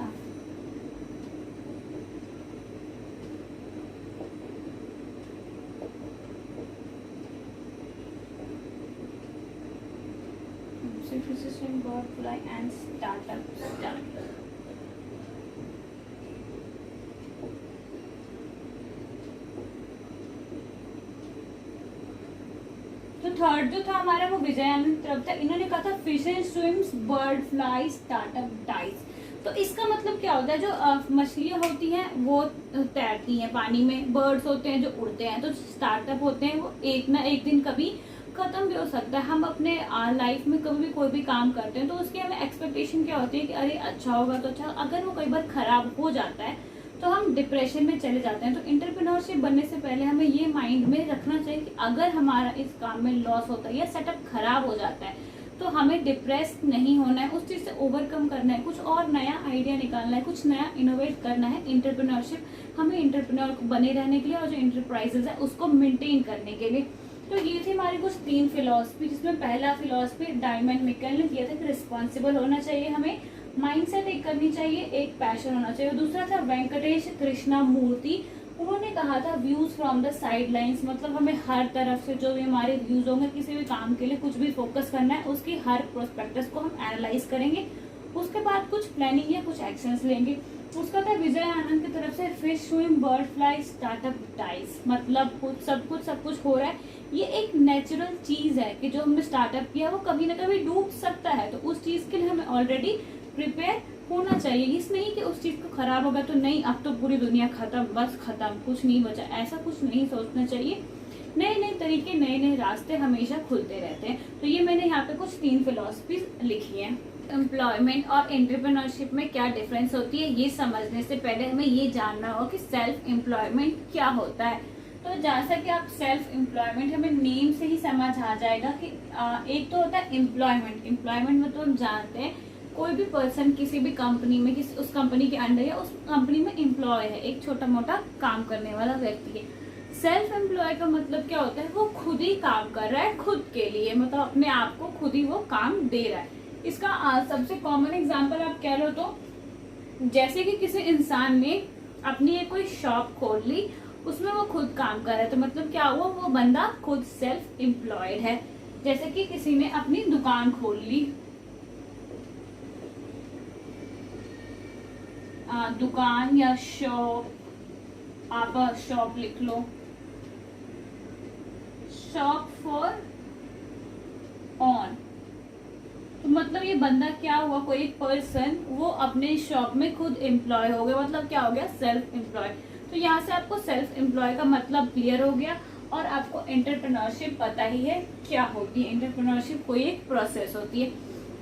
fishes swim, bird fly and startup. तो थर्ड जो था हमारा वो विजय आनंद तरफ था। इन्होंने कहा था fishes, swims, bird fly, startup, dies. तो इसका मतलब क्या होता है, जो मछलियां होती हैं वो तैरती हैं पानी में, बर्ड्स होते हैं जो उड़ते हैं, तो स्टार्टअप होते हैं वो एक ना एक दिन कभी खत्म भी हो सकता है। हम अपने लाइफ में कभी भी कोई भी काम करते हैं तो उसकी हमें एक्सपेक्टेशन क्या होती है कि अरे अच्छा होगा तो अच्छा, अगर वो कई बार खराब हो जाता है तो हम डिप्रेशन में चले जाते हैं। तो एंटरप्रेन्योरशिप बनने से पहले हमें ये माइंड में रखना चाहिए कि अगर हमारा इस काम में लॉस होता है या सेटअप खराब हो जाता है तो हमें डिप्रेस नहीं होना है, उस चीज से ओवरकम करना है, कुछ और नया आइडिया निकालना है, कुछ नया इनोवेट करना है। एंटरप्रेन्योरशिप हमें एंटरप्रेन्योर बने रहने के लिए और जो एंटरप्राइजेस है उसको मेंटेन करने के लिए। तो ये थी हमारी कुछ 3 फिलॉसफी, जिसमें पहला फिलॉसफी डायमंड मिकल ने किया था कि रिस्पॉन्सिबल होना चाहिए, हमें माइंडसेट एक करनी चाहिए, एक पैशन होना चाहिए। दूसरा था वेंकटेश कृष्णा मूर्ति, उन्होंने कहा था views from the side lines, मतलब हमें हर तरफ से जो भी हमारे व्यूज होंगे, किसी भी काम के लिए कुछ भी फोकस करना है, उसकी हर प्रोस्पेक्टस को हम एनालाइज करेंगे, उसके बाद कुछ प्लानिंग या कुछ एक्शंस लेंगे। उसका था विजय आनंद की तरफ से fish, swim, bird fly, startup, dies, मतलब सब कुछ हो रहा है। ये एक नेचुरल चीज है कि जो हमने स्टार्टअप किया वो कभी ना कभी डूब सकता है, तो उस चीज के लिए हमें ऑलरेडी प्रिपेयर होना चाहिए। इस नहीं कि उस चीज को खराब होगा तो नहीं अब तो पूरी दुनिया खत्म, बस खत्म, कुछ नहीं बचा, ऐसा कुछ नहीं सोचना चाहिए। नए नए तरीके, नए नए रास्ते हमेशा खुलते रहते हैं। तो ये मैंने यहाँ पे कुछ 3 फिलॉसफीज लिखी हैं। एम्प्लॉयमेंट और एंटरप्रेन्योरशिप में क्या डिफरेंस होती है, ये समझने से पहले हमें ये जानना होगा कि सेल्फ एम्प्लॉयमेंट क्या होता है। तो जैसा कि आप सेल्फ एम्प्लॉयमेंट हमें नेम से ही समझ आ जाएगा कि एक तो होता है एम्प्लॉयमेंट। एम्प्लॉयमेंट मतलब हम जानते हैं कोई भी पर्सन किसी भी कंपनी में, किसी उस कंपनी के अंडर या उस कंपनी में एम्प्लॉय है, एक छोटा मोटा काम करने वाला व्यक्ति है। सेल्फ एम्प्लॉय का मतलब क्या होता है, वो खुद ही काम कर रहा है खुद के लिए, मतलब अपने आप को खुद ही वो काम दे रहा है। इसका सबसे कॉमन एग्जांपल आप कह लो तो जैसे कि किसी इंसान ने अपनी एक कोई शॉप खोल ली, उसमें वो खुद काम कर रहा है, तो मतलब क्या हुआ, वो बंदा खुद सेल्फ एम्प्लॉयड है। जैसे कि किसी ने अपनी दुकान खोल ली, दुकान या शॉप, आप शॉप लिख लो, शॉप फॉर ऑन, तो मतलब ये बंदा क्या हुआ, कोई एक पर्सन वो अपने शॉप में खुद एम्प्लॉय हो गया, मतलब क्या हो गया, सेल्फ एम्प्लॉय। तो यहाँ से आपको सेल्फ एम्प्लॉय का मतलब क्लियर हो गया और आपको एंटरप्रेन्योरशिप पता ही है क्या होती है। एंटरप्रेन्योरशिप कोई एक प्रोसेस होती है।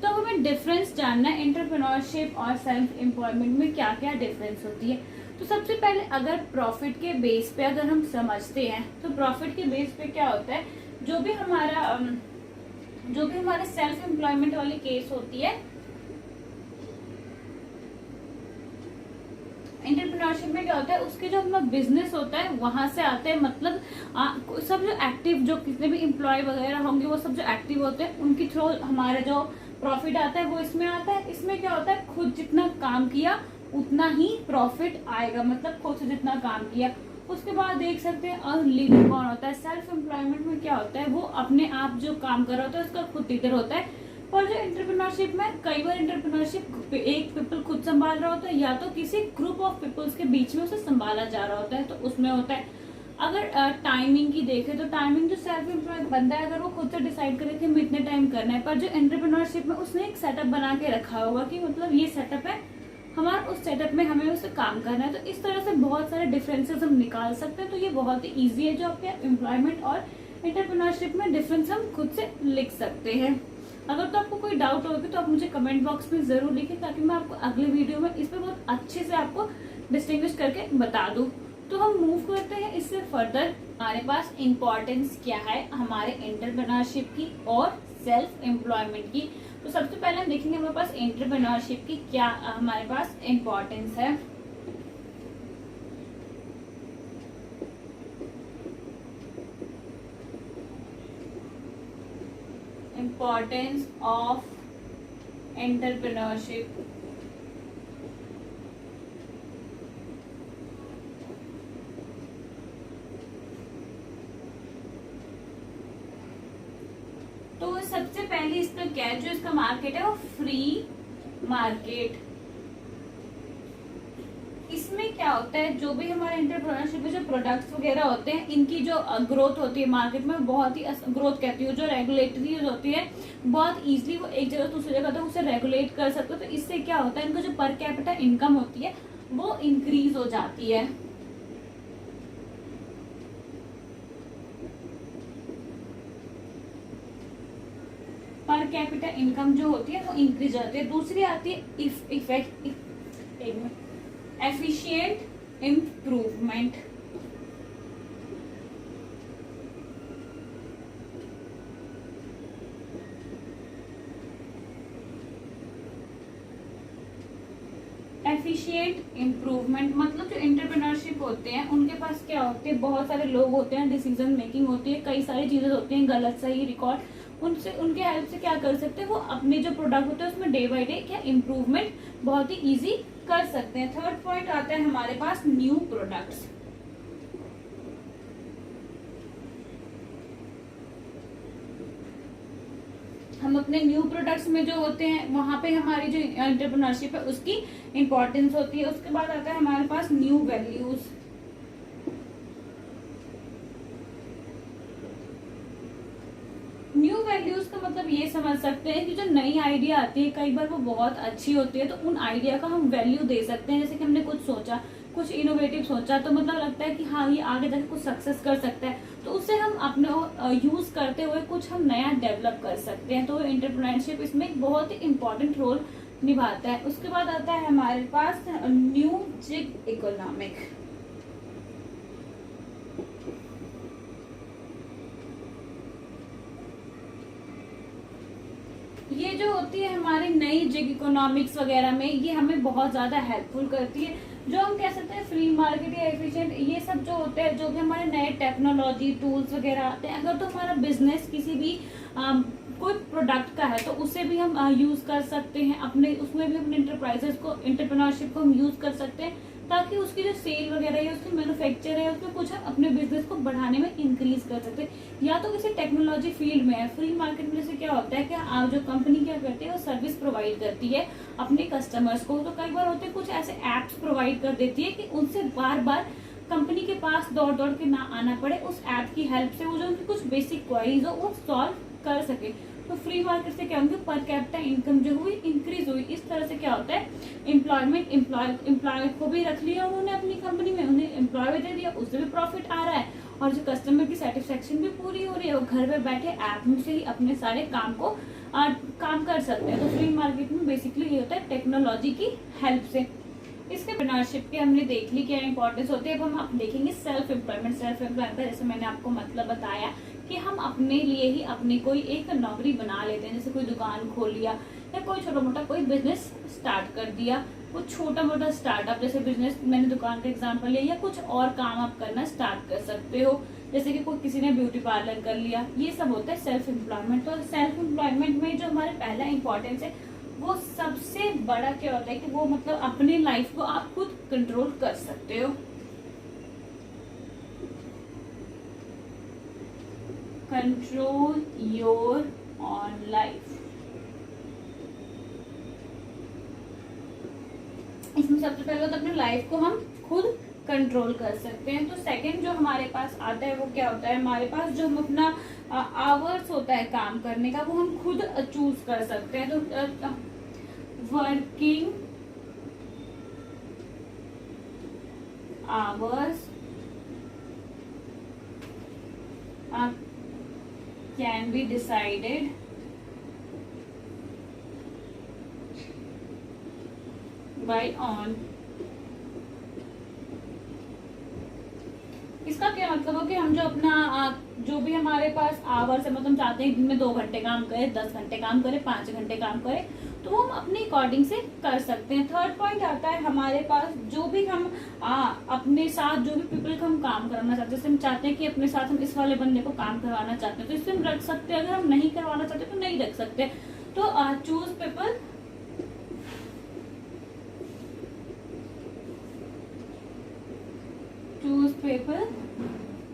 तो हमें डिफरेंस जानना है एंटरप्रेन्योरशिप और सेल्फ एम्प्लॉयमेंट में क्या क्या डिफरेंस होती है। तो सबसे पहले अगर प्रॉफिट के बेस पे अगर हम समझते हैं तो प्रॉफिट के बेस पे क्या होता है, जो भी हमारे सेल्फ एम्प्लॉयमेंट वाली केस होती है, एंटरप्रेन्योरशिप में क्या होता है, उसके जो हमारा बिजनेस होता है वहां से आते हैं, मतलब सब जो एक्टिव, जो कितने भी एम्प्लॉय वगैरह होंगे वो सब जो एक्टिव होते हैं उनकी थ्रू हमारा जो प्रॉफिट आता है वो इसमें आता है। इसमें क्या होता है, खुद जितना काम किया उतना ही प्रॉफिट आएगा, मतलब खुद से जितना काम किया। उसके बाद देख सकते हैं और लीडर कौन होता है, सेल्फ एम्प्लॉयमेंट में क्या होता है, वो अपने आप जो काम कर रहा होता है उसका खुद लीडर होता है। और जो एंटरप्रेन्योरशिप में कई बार एंटरप्रेन्योरशिप एक पीपल खुद संभाल रहा होता है या तो किसी ग्रुप ऑफ पीपल्स के बीच में उसे संभाला जा रहा होता है, तो उसमें होता है। अगर टाइमिंग की देखें तो टाइमिंग जो सेल्फ एम्प्लॉयड बंदा है अगर वो खुद से डिसाइड करे कि हमें इतने टाइम करना है, पर जो एंटरप्रेन्योरशिप में उसने एक सेटअप बना के रखा होगा कि मतलब ये सेटअप है हमारा, उस सेटअप में हमें उससे काम करना है। तो इस तरह से बहुत सारे डिफरेंसेस हम निकाल सकते हैं। तो ये बहुत ही ईजी है, जो आपके एम्प्लॉयमेंट और एंटरप्रेन्योरशिप में डिफरेंस हम खुद से लिख सकते हैं। अगर तो आपको कोई डाउट होगी तो आप मुझे कमेंट बॉक्स में जरूर लिखें, ताकि मैं आपको अगले वीडियो में इस पर बहुत अच्छे से आपको डिस्टिंग्विश करके बता दूं। तो हम मूव करते हैं इससे फर्दर। हमारे पास इम्पोर्टेंस क्या है हमारे एंटरप्रेन्योरशिप की और सेल्फ एम्प्लॉयमेंट की। तो सबसे पहले हम देखेंगे हमारे पास एंटरप्रेन्योरशिप की क्या हमारे पास इम्पोर्टेंस है। Importance of entrepreneurship. तो सबसे पहले इसका क्या है, जो इसका मार्केट है वो फ्री मार्केट। इसमें क्या होता है, जो भी हमारे एंटरप्रेन्योरशिप में जो प्रोडक्ट्स वगैरह होते हैं इनकी जो ग्रोथ होती है मार्केट में, बहुत ही ग्रोथ कहती हूँ, जो रेगुलेटरी होती है बहुत इजीली वो एक जगह दूसरी जगह तो उसे रेगुलेट कर सकते हो। तो इससे क्या होता है, इनका जो पर कैपिटा इनकम होती है वो इंक्रीज हो जाती है। पर कैपिटा इनकम जो होती है वो इंक्रीज होती है। दूसरी आती है एफिशिएंट इम्प्रूवमेंट। एफिशिएंट इम्प्रूवमेंट मतलब जो एंटरप्रेन्योरशिप होते हैं उनके पास क्या होते हैं, बहुत सारे लोग होते हैं, डिसीजन मेकिंग होती है, कई सारी चीजें होती हैं, गलत सही रिकॉर्ड, उनसे उनके हेल्प से क्या कर सकते हैं, वो अपने जो प्रोडक्ट होते हैं उसमें डे बाय डे क्या इम्प्रूवमेंट बहुत ही इजी कर सकते हैं। थर्ड पॉइंट आता है हमारे पास न्यू प्रोडक्ट्स। हम अपने न्यू प्रोडक्ट्स में जो होते हैं वहां पे हमारी जो एंटरप्रेन्योरशिप है उसकी इंपॉर्टेंस होती है। उसके बाद आता है हमारे पास न्यू वैल्यूज। न्यू वैल्यूज का मतलब ये समझ सकते हैं कि जो नई आइडिया आती है कई बार वो बहुत अच्छी होती है, तो उन आइडिया का हम वैल्यू दे सकते हैं। जैसे कि हमने कुछ सोचा, कुछ इनोवेटिव सोचा, तो मतलब लगता है कि हाँ ये आगे जाके कुछ सक्सेस कर सकता है, तो उससे हम अपने यूज करते हुए कुछ हम नया डेवलप कर सकते हैं। तो एंटरप्रेन्योरशिप इसमें एक बहुत ही इंपॉर्टेंट रोल निभाता है। उसके बाद आता है हमारे पास न्यू जिग इकोनॉमिक। ये जो होती है हमारी नई जिग इकोनॉमिक्स वगैरह में, ये हमें बहुत ज्यादा हेल्पफुल करती है। जो हम कह सकते हैं फ्री मार्केट या एफिशिएंट, ये सब जो होते हैं, जो भी हमारे नए टेक्नोलॉजी टूल्स वगैरह आते हैं, अगर तो हमारा बिजनेस किसी भी कोई प्रोडक्ट का है तो उसे भी हम यूज कर सकते हैं अपने, उसमें भी अपने इंटरप्राइजेस को, एंटरप्रेन्योरशिप को हम यूज कर सकते हैं, ताकि उसकी जो सेल वगैरह है, उसकी मैन्युफैक्चर है, उसमें कुछ हम अपने बिजनेस को बढ़ाने में इंक्रीज कर सकते हैं। या तो किसी टेक्नोलॉजी फील्ड में है, फ्री मार्केट में से क्या होता है कि आप जो कंपनी क्या करती है वो सर्विस प्रोवाइड करती है अपने कस्टमर्स को, तो कई बार होते हैं कुछ ऐसे एप्स प्रोवाइड कर देती है कि उनसे बार बार कंपनी के पास दौड़ दौड़ के ना आना पड़े, उस ऐप की हेल्प से वो जो उनकी कुछ बेसिक क्वेरीज हो वो सॉल्व कर सके। तो फ्री मार्केट से क्या होंगे, पर कैपिटा इनकम जो हुई इंक्रीज हुई। इस तरह से क्या होता है, एम्प्लॉय को भी रख लिया उन्होंने अपनी कंपनी में, उन्हें एम्प्लॉय भी दे दिया, उससे भी प्रॉफिट आ रहा है, और जो कस्टमर की सेटिस्फेक्शन भी पूरी हो रही है, वो घर पे बैठे ऐप में से ही अपने सारे काम कर सकते हैं। तो फ्री मार्केट में बेसिकली ये होता है टेक्नोलॉजी की हेल्प से। इसके एंटरप्रेन्योरशिप की हमने देख ली क्या इंपॉर्टेंस होती है। अब हम देखेंगे सेल्फ एम्प्लॉयमेंट। सेल्फ एम्प्लॉयमेंट का जैसे मैंने आपको मतलब बताया कि हम अपने लिए ही अपनी कोई एक नौकरी बना लेते हैं, जैसे कोई दुकान खोल लिया या कोई छोटा मोटा कोई बिजनेस स्टार्ट कर दिया, कुछ छोटा मोटा स्टार्टअप जैसे बिजनेस, मैंने दुकान का एग्जांपल लिया, या कुछ और काम आप करना स्टार्ट कर सकते हो, जैसे कि कोई किसी ने ब्यूटी पार्लर कर लिया। ये सब होता है सेल्फ एम्प्लॉयमेंट। तो सेल्फ एम्प्लॉयमेंट में जो हमारे पहला इंपॉर्टेंस है वो सबसे बड़ा क्या होता है कि वो मतलब अपनी लाइफ को आप खुद कंट्रोल कर सकते हो। Control your on life. इसमें सबसे पहले तो अपनी लाइफ को हम खुद कंट्रोल कर सकते हैं। तो सेकंड जो हमारे पास आता है वो क्या होता है, हमारे पास जो हम अपना आवर्स होता है काम करने का वो हम खुद चूज कर सकते हैं। तो working hours can be decided by on. इसका क्या मतलब है कि हम जो अपना जो भी हमारे पास आवर्स है, मतलब हम चाहते हैं दिन में 2 घंटे काम करें, 10 घंटे काम करें, 5 घंटे काम करें, तो वो हम अपने अकॉर्डिंग से कर सकते हैं। थर्ड पॉइंट आता है हमारे पास जो भी हम अपने साथ जो भी पीपल को हम काम कराना चाहते हैं, जैसे हम चाहते हैं कि अपने साथ हम इस वाले बंदे को काम करवाना चाहते हैं तो इससे हम रख सकते हैं, अगर हम नहीं करवाना चाहते तो नहीं रख सकते। तो choose people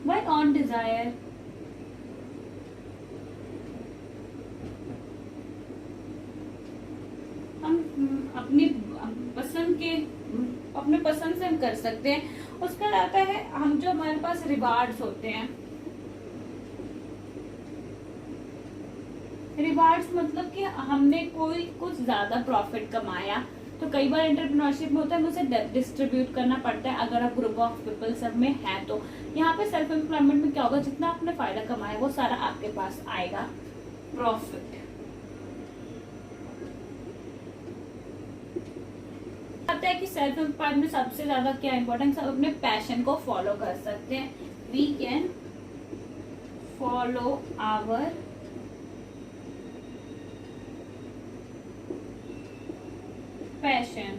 by on desire। हम अपने पसंद से हम कर सकते हैं। उसका आता है हम जो हमारे पास रिवार्ड्स होते हैं, रिवार्ड्स मतलब कि हमने कोई कुछ ज्यादा प्रॉफिट कमाया, तो कई बार एंटरप्रेन्योरशिप में होता है उसे डिस्ट्रीब्यूट करना पड़ता है अगर आप ग्रुप ऑफ पीपल सब में है। तो यहाँ पे सेल्फ एम्प्लॉयमेंट में क्या होगा, जितना आपने फायदा कमाया वो सारा आपके पास आएगा, प्रॉफिट। आता है कि सेल्फ एम्प्लॉयमेंट में सबसे ज्यादा क्या इंपॉर्टेंट, सब अपने पैशन को फॉलो कर सकते हैं। We can follow our passion.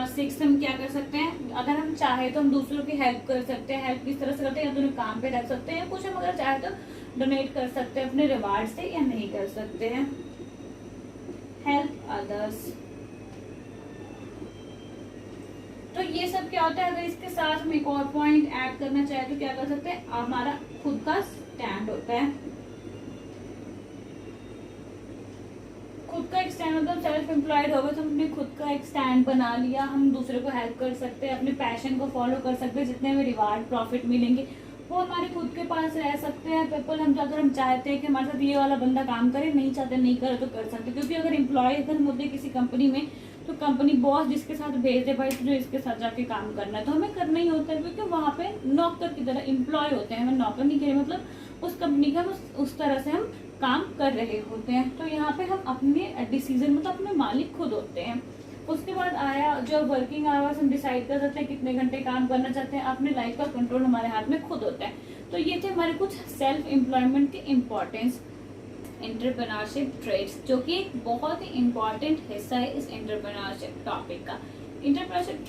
Six हम क्या कर सकते हैं, अगर हम चाहे तो हम दूसरों की हेल्प कर सकते हैं। हेल्प किस तरह से करते हैं, या तो उन्हें काम पे रख सकते हैं, या कुछ हम अगर चाहे तो डोनेट कर सकते हैं अपने रिवार्ड से, या नहीं कर सकते हैं। Help others. तो ये सब क्या होता है, अगर इसके साथ हम एक और पॉइंट ऐड करना चाहे तो क्या कर सकते हैं, हमारा खुद का स्टैंड होता है। खुद का एक स्टैंड मतलब सेल्फ एम्प्लॉयड हो गए तो हमने खुद का एक स्टैंड बना लिया, हम दूसरे को हेल्प कर सकते हैं, अपने पैशन को फॉलो कर सकते हैं, जितने में रिवार्ड प्रॉफिट मिलेंगे वो हमारे खुद के पास रह सकते हैं पीपल। हम अगर हम चाहते हैं कि हमारे साथ ये वाला बंदा काम करे, नहीं चाहते नहीं करे तो कर सकते, क्योंकि अगर एम्प्लॉय अगर हम होते हैं किसी कंपनी में तो कंपनी बॉस जिसके साथ भेज दे भाई तुझे इसके साथ जाके काम करना है तो हमें करना ही होता है, क्योंकि वहाँ पे नौकर की तरह एम्प्लॉय होते हैं, हमें नौकर नहीं करें, मतलब उस कंपनी का उस तरह से हम काम कर रहे होते हैं। तो यहाँ पे हम अपने डिसीजन मतलब अपने मालिक खुद होते हैं। उसके बाद आया जो वर्किंग आवर्स, हम डिसाइड कर सकते हैं कितने घंटे काम करना चाहते हैं, अपने लाइफ का कंट्रोल हमारे हाथ में खुद होता है। तो ये थे हमारे कुछ सेल्फ एम्प्लॉयमेंट के इम्पोर्टेंस, एंटरप्रेन्योरशिप ट्रेड्स, जो कि एक बहुत ही इम्पोर्टेंट हिस्सा है इस एंटरप्रेन्योरशिप टॉपिक का। एंटरप्रेन्योरशिप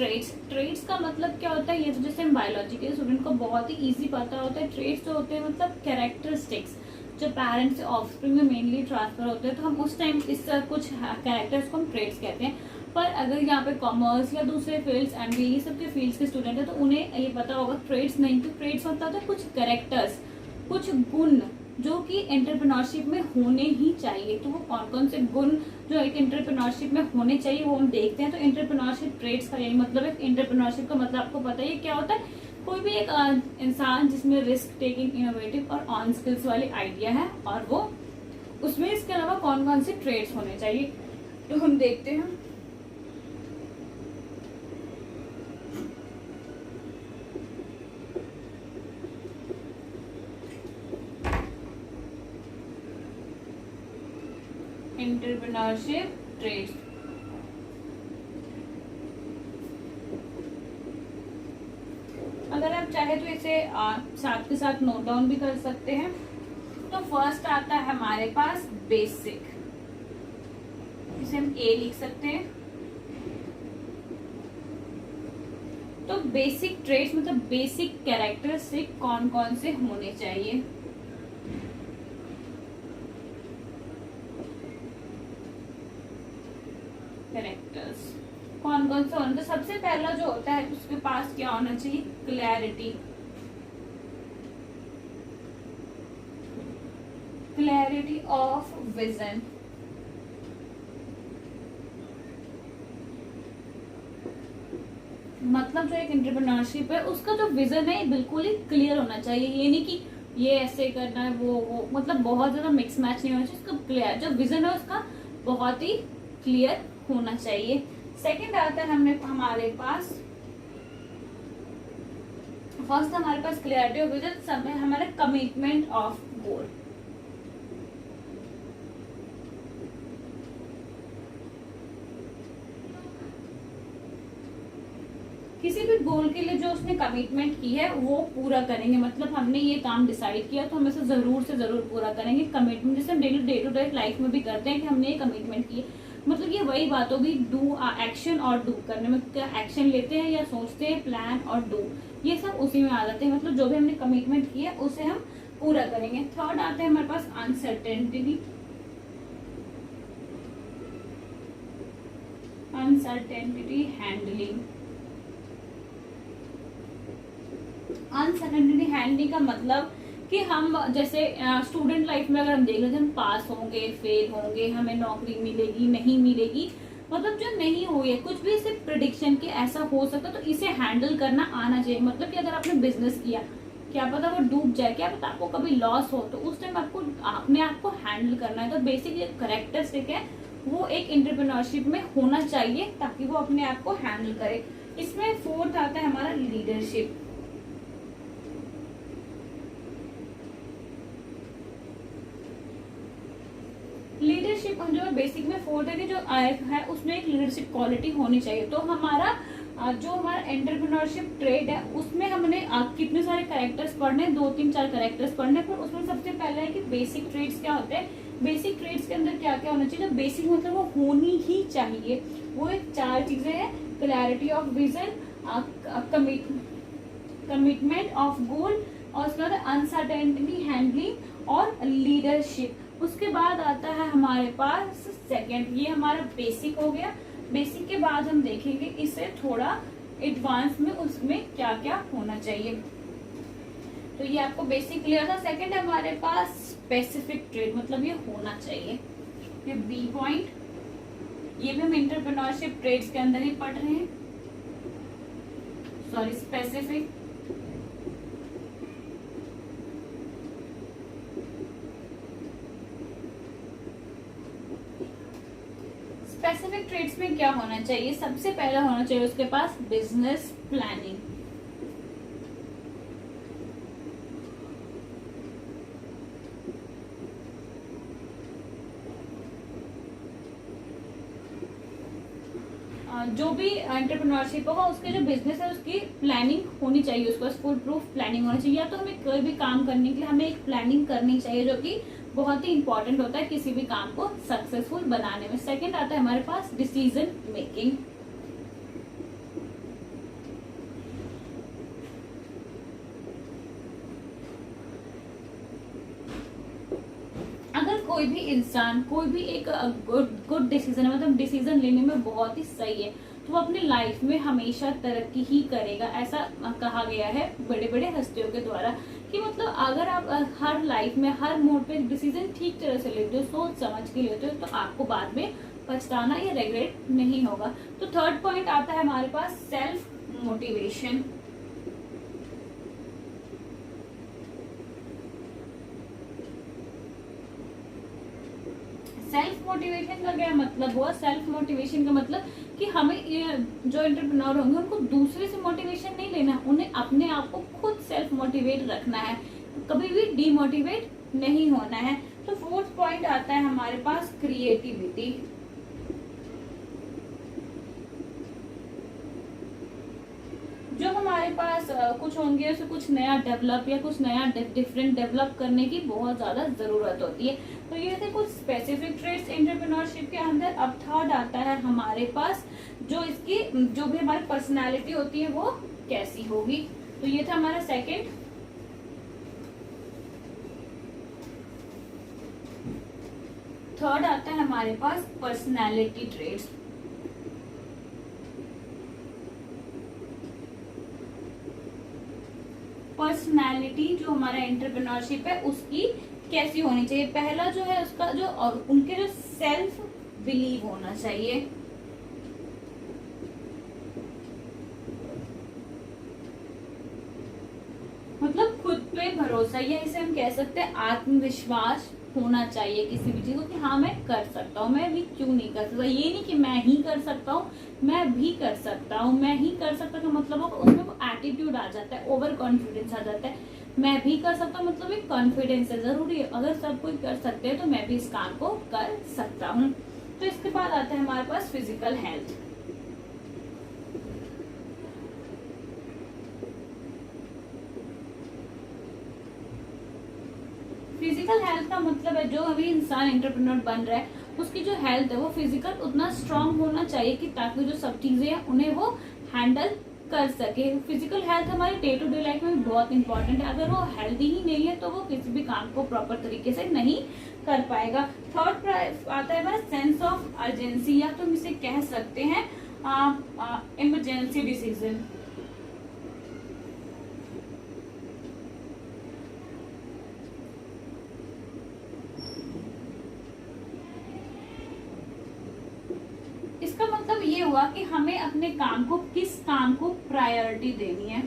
ट्रेड्स का मतलब क्या होता है, ये तो जैसे बायोलॉजी के स्टूडेंट को बहुत ही इजी पता होता है। ट्रेड्स जो होते हैं मतलब कैरेक्टरिस्टिक्स जो पेरेंट्स से ऑफस्प्रिंग में मेनली ट्रांसफर होते हैं, तो हम उस टाइम इस कुछ कैरेक्टर्स को हम ट्रेड्स कहते हैं। पर अगर यहाँ पे कॉमर्स या दूसरे फील्ड्स एमबीए ये सब के फील्ड्स के स्टूडेंट है तो उन्हें ये पता होगा ट्रेड्स नहीं, तो ट्रेड्स होता है कुछ कैरेक्टर्स, कुछ गुण जो कि एंटरप्रेन्योरशिप में होने ही चाहिए। तो वो कौन कौन से गुण जो एक एंटरप्रेन्योरशिप में होने चाहिए वो हम देखते हैं। तो एंटरप्रेन्योरशिप ट्रेड्स का यही मतलब है। एंटरप्रेन्योरशिप का मतलब आपको पता ही क्या होता है, कोई भी एक इंसान जिसमें रिस्क टेकिंग, इनोवेटिव और ऑन स्किल्स वाली आइडिया है, और वो उसमें इसके अलावा कौन कौन से ट्रेड्स होने चाहिए तो हम देखते हैं। एंटरप्रेन्योरशिप ट्रेड्स, अगर आप चाहे तो इसे साथ के साथ नोट डाउन भी कर सकते हैं। तो फर्स्ट आता है हमारे पास बेसिक, इसे हम ए लिख सकते हैं। तो बेसिक ट्रेड्स मतलब बेसिक कैरेक्टरिस्टिक कौन कौन से होने चाहिए। कैरेक्टर्स कौन कौन से होने, तो सबसे पहला जो होता है उसके पास क्या होना चाहिए, क्लैरिटी। क्लैरिटी ऑफ विजन, मतलब जो एक एंटरप्रेन्योरशिप है उसका जो विजन है बिल्कुल ही क्लियर होना चाहिए। ये नहीं कि ये ऐसे करना है वो मतलब बहुत ज्यादा मिक्स मैच नहीं होना चाहिए। उसका क्लियर जो विजन है उसका बहुत ही क्लियर होना चाहिए। सेकंड आता है हमारे पास फर्स्ट हमारे पास क्लियरिटी ऑफ विजन, सब हमारा कमिटमेंट ऑफ गोल। किसी भी गोल के लिए जो उसने कमिटमेंट की है वो पूरा करेंगे, मतलब हमने ये काम डिसाइड किया तो हम इसे जरूर से जरूर पूरा करेंगे। कमिटमेंट जैसे हम डे टू डे लाइफ में भी करते हैं कि हमने ये कमिटमेंट की, मतलब ये वही बात होगी डू, एक्शन और डू करने में, क्या एक्शन लेते हैं या सोचते हैं, प्लान और डू ये सब उसी में आ जाते हैं। मतलब जो भी हमने कमिटमेंट किया उसे हम पूरा करेंगे। थर्ड आते हैं हमारे पास uncertainty, uncertainty handling. Uncertainty handling का मतलब कि हम जैसे स्टूडेंट लाइफ में अगर हम देख लेते हैं हम पास होंगे, फेल होंगे, हमें नौकरी मिलेगी नहीं मिलेगी, मतलब जो नहीं हुई है कुछ भी इसे प्रिडिक्शन के ऐसा हो सकता, तो इसे हैंडल करना आना चाहिए। मतलब कि अगर आपने बिजनेस किया, क्या पता वो डूब जाए, क्या पता आपको कभी लॉस हो, तो उस टाइम आपको अपने आप को हैंडल करना है। तो बेसिक एक कैरेक्टरिस्टिक है वो एक एंटरप्रेन्योरशिप में होना चाहिए ताकि वो अपने आप को हैंडल करे। इसमें फोर्थ आता है हमारा लीडरशिप। लीडरशिप जो बेसिक में फोर्थ है कि जो है उसमें एक लीडरशिप क्वालिटी होनी चाहिए। तो हमारा जो हमारा एंटरप्रेन्योरशिप ट्रेड है उसमें हमने कितने सारे कैरेक्टर्स पढ़ने, 2-3-4 कैरेक्टर्स पढ़ने, पर उसमें सबसे पहले है कि बेसिक ट्रेड्स क्या होते हैं। बेसिक ट्रेड्स के अंदर क्या क्या होना चाहिए, जो बेसिक मतलब वो होनी ही चाहिए, वो एक 4 चीजें हैं, clarity of vision, commitment of goal, और उसके बाद अनसर्टेनिटी हैंडलिंग और लीडरशिप। उसके बाद आता है हमारे पास सेकंड, ये हमारा बेसिक हो गया। बेसिक के बाद हम देखेंगे इसे थोड़ा एडवांस में उसमें क्या क्या होना चाहिए। तो ये आपको बेसिक क्लियर था। सेकंड है हमारे पास स्पेसिफिक ट्रेड, मतलब ये होना चाहिए। ये बी पॉइंट, ये भी हम एंटरप्रेन्योरशिप ट्रेड्स के अंदर ही पढ़ रहे हैं। सॉरी, स्पेसिफिक स्पेसिफिक ट्रेड्स में क्या होना चाहिए? सबसे पहला होना चाहिए उसके पास बिजनेस प्लानिंग। जो भी एंटरप्रेन्योरशिप होगा उसके जो बिजनेस है उसकी प्लानिंग होनी चाहिए, उसके पास फुल प्रूफ प्लानिंग होनी चाहिए। या तो हमें कोई भी काम करने के लिए हमें एक प्लानिंग करनी चाहिए, जो कि बहुत ही इंपॉर्टेंट होता है किसी भी काम को सक्सेसफुल बनाने में। सेकंड आता है हमारे पास डिसीजन मेकिंग। अगर कोई भी इंसान कोई भी एक गुड डिसीजन है, मतलब डिसीजन लेने में बहुत ही सही है, तो वो अपनी लाइफ में हमेशा तरक्की ही करेगा। ऐसा कहा गया है बड़े बड़े हस्तियों के द्वारा कि मतलब अगर आप हर लाइफ में हर मोड पे डिसीजन ठीक तरह से लेते हो, सोच समझ के लेते हो, तो आपको बाद में पछताना या रिग्रेट नहीं होगा। तो थर्ड पॉइंट आता है हमारे पास सेल्फ मोटिवेशन। सेल्फ मोटिवेशन का क्या मतलब हुआ? सेल्फ मोटिवेशन का मतलब कि हमें जो एंटरप्रेन्योर होंगे उनको दूसरे से मोटिवेशन नहीं लेना है, उन्हें अपने आप को खुद सेल्फ मोटिवेट रखना है, कभी भी डीमोटिवेट नहीं होना है। तो फोर्थ पॉइंट आता है हमारे पास क्रिएटिविटी। जो हमारे पास कुछ होंगे उसे कुछ नया डेवलप या कुछ नया डिफरेंट डेवलप करने की बहुत ज्यादा जरूरत होती है। तो ये थे कुछ स्पेसिफिक ट्रेड्स एंटरप्रेन्योरशिप के अंदर। अब थर्ड आता है हमारे पास जो इसकी जो भी हमारी पर्सनालिटी होती है वो कैसी होगी। तो ये था हमारा सेकंड। थर्ड आता है हमारे पास पर्सनालिटी ट्रेड्स। पर्सनालिटी जो हमारा एंटरप्रेन्योरशिप है उसकी कैसी होनी चाहिए? पहला जो है उसका जो और उनके जो सेल्फ बिलीव होना चाहिए। मतलब खुद पे भरोसा, या इसे हम कह सकते हैं आत्मविश्वास होना चाहिए किसी भी चीज को कि हाँ मैं कर सकता हूँ, मैं भी क्यों नहीं कर सकता। ये नहीं कि मैं ही कर सकता हूँ, मैं भी कर सकता हूँ। मैं ही कर सकता का मतलब उसमें वो एटीट्यूड आ जाता है, ओवर कॉन्फिडेंस आ जाता है। मैं भी कर सकता हूँ मतलब एक कॉन्फिडेंस है, जरूरी है अगर सब कोई कर सकते हैं तो मैं भी इस काम को कर सकता हूँ। तो इसके बाद आता है हमारे पास फिजिकल हेल्थ। फिजिकल हेल्थ का मतलब है जो अभी इंसान एंटरप्रेन्योर बन रहा है उसकी जो हेल्थ है वो फिजिकल उतना स्ट्रांग होना चाहिए कि ताकि जो सब चीजें हैं उन्हें वो हैंडल कर सके। फिजिकल हेल्थ हमारे डे टू डे लाइफ में बहुत इंपॉर्टेंट है। अगर वो हेल्दी ही नहीं है तो वो किसी भी काम को प्रॉपर तरीके से नहीं कर पाएगा। थर्ड आता है हमारा सेंस ऑफ अर्जेंसी, या तो हम इसे कह सकते हैं इमरजेंसी डिसीजन। इसका मतलब ये हुआ कि हमें अपने काम को किस काम को प्रायोरिटी देनी है।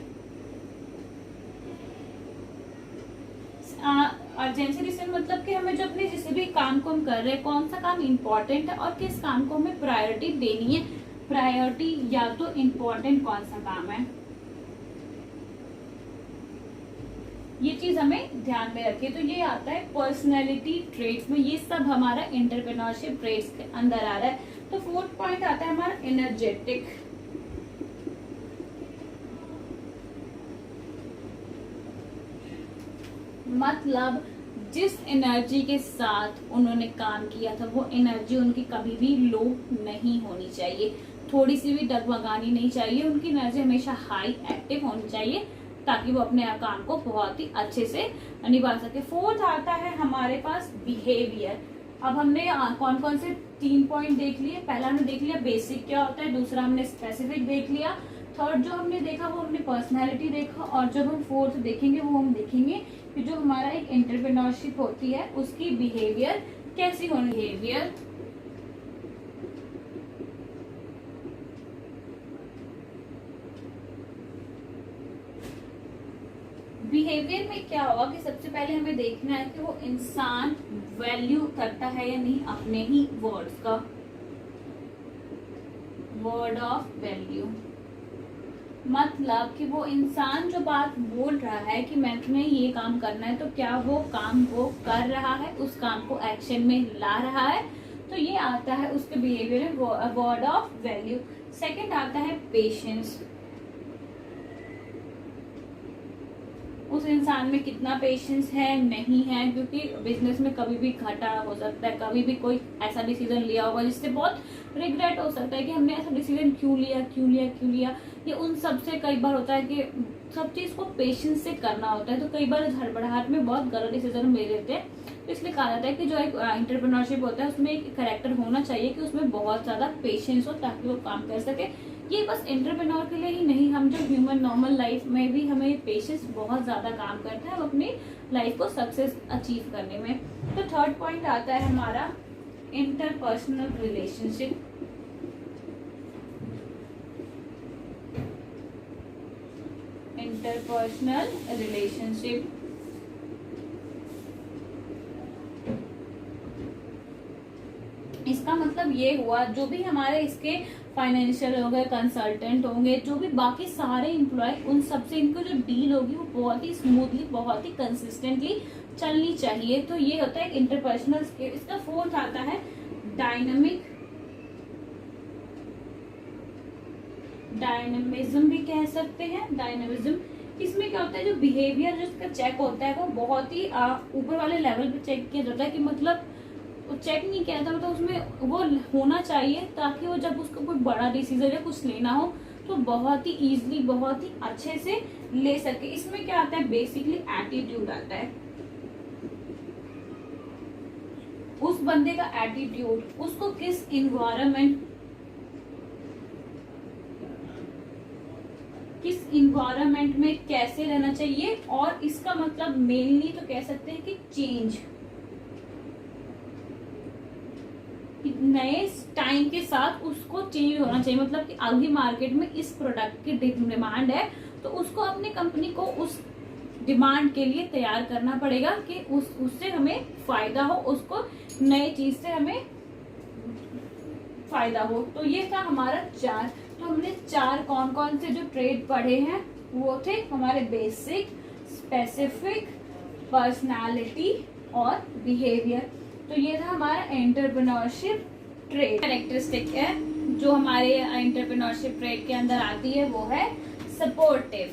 अर्जेंसी डिसीजन मतलब कि हमें जो अपने जिस भी काम को हम कर रहे हैं कौन सा काम इम्पोर्टेंट है और किस काम को हमें प्रायोरिटी देनी है। प्रायोरिटी या तो इम्पोर्टेंट कौन सा काम है, ये चीज हमें ध्यान में रखिए। तो ये आता है पर्सनैलिटी ट्रेड्स में, ये सब हमारा एंटरप्रेन्योरशिप ट्रेड्स के अंदर आ रहा है। तो फोर्थ पॉइंट आता है हमारा एनर्जेटिक। मतलब जिस एनर्जी के साथ उन्होंने काम किया था वो एनर्जी उनकी कभी भी लो नहीं होनी चाहिए, थोड़ी सी भी डगमगानी नहीं चाहिए। उनकी एनर्जी हमेशा हाई एक्टिव होनी चाहिए ताकि वो अपने काम को बहुत ही अच्छे से निभा सके। फोर्थ आता है हमारे पास बिहेवियर। अब हमने कौन कौन से 3 पॉइंट देख लिए। पहला हमने देख लिया बेसिक क्या होता है, दूसरा हमने स्पेसिफिक देख लिया, थर्ड जो हमने देखा वो हमने पर्सनैलिटी देखा, और जब हम फोर्थ देखेंगे वो हम देखेंगे कि जो हमारा एक एंटरप्रेन्योरशिप होती है उसकी बिहेवियर कैसी होनी। बिहेवियर में क्या होगा कि सबसे पहले हमें देखना है कि वो इंसान वैल्यू करता है या नहीं अपने ही वर्ड्स का। वर्ड ऑफ वैल्यू, मतलब कि वो इंसान जो बात बोल रहा है कि मैं तुम्हें ये काम करना है, तो क्या वो काम वो कर रहा है, उस काम को एक्शन में ला रहा है, तो ये आता है उसके बिहेवियर में वर्ड ऑफ वैल्यू। सेकंड आता है पेशेंस, उस इंसान में कितना पेशेंस है नहीं है, क्योंकि बिजनेस में कभी भी घाटा हो सकता है, कभी भी कोई ऐसा डिसीजन लिया होगा जिससे बहुत रिग्रेट हो सकता है कि हमने ऐसा डिसीजन क्यों लिया। ये उन सब से कई बार होता है कि सब चीज को पेशेंस से करना होता है, तो कई बार हड़बड़ाहट में बहुत गलत डिसीजन ले लेते हैं। तो इसलिए कहा जाता है कि जो एक एंटरप्रेन्योरशिप होता है उसमें एक कैरेक्टर होना चाहिए कि उसमें बहुत ज्यादा पेशेंस हो ताकि वो काम कर सके। ये बस एंटरप्रेन्योर के लिए ही नहीं, हम जो ह्यूमन नॉर्मल लाइफ में भी हमें पेशेंस बहुत ज्यादा काम करता है अपनी लाइफ को सक्सेस अचीव करने में। तो थर्ड पॉइंट आता है हमारा इंटरपर्सनल रिलेशनशिप। इंटरपर्सनल रिलेशनशिप, इसका मतलब ये हुआ जो भी हमारे इसके फाइनेंशियल होंगे, कंसल्टेंट होंगे, जो भी बाकी सारे एम्प्लॉय, उन सबसे इनको जो डील होगी वो बहुत ही स्मूथली, बहुत ही कंसिस्टेंटली चलनी चाहिए। तो ये होता है इंटरपर्सनल स्किल। इसका फोर्थ आता है डायनामिज्म भी कह सकते हैं। डायनामिज्म, इसमें क्या होता है जो बिहेवियर जो इसका चेक होता है वो बहुत ही ऊपर वाले लेवल पे चेक किया जाता है, कि मतलब चेक नहीं किया था, मतलब उसमें वो होना चाहिए ताकि वो जब उसको कोई बड़ा डिसीजन या कुछ लेना हो तो बहुत ही इजीली, बहुत ही अच्छे से ले सके। इसमें क्या आता है बेसिकली एटीट्यूड आता है, उस बंदे का एटीट्यूड, उसको किस इन्वायरमेंट में कैसे रहना चाहिए। और इसका मतलब मेनली तो कह सकते हैं कि चेंज, नए टाइम के साथ उसको चेंज होना चाहिए। मतलब कि अभी मार्केट में इस प्रोडक्ट की डिमांड है तो उसको अपनी कंपनी को उस डिमांड के लिए तैयार करना पड़ेगा कि उससे हमें फायदा हो, उसको नए चीज से हमें फायदा हो। तो ये था हमारा 4। तो हमने 4 कौन कौन से जो ट्रेड पढ़े हैं वो थे हमारे बेसिक, स्पेसिफिक, पर्सनालिटी और बिहेवियर। तो ये था हमारा एंटरप्रेन्योरशिप ट्रेड। कैरेक्टरिस्टिक है जो हमारे एंटरप्रेन्योरशिप ट्रेड के अंदर आती है वो है सपोर्टिव।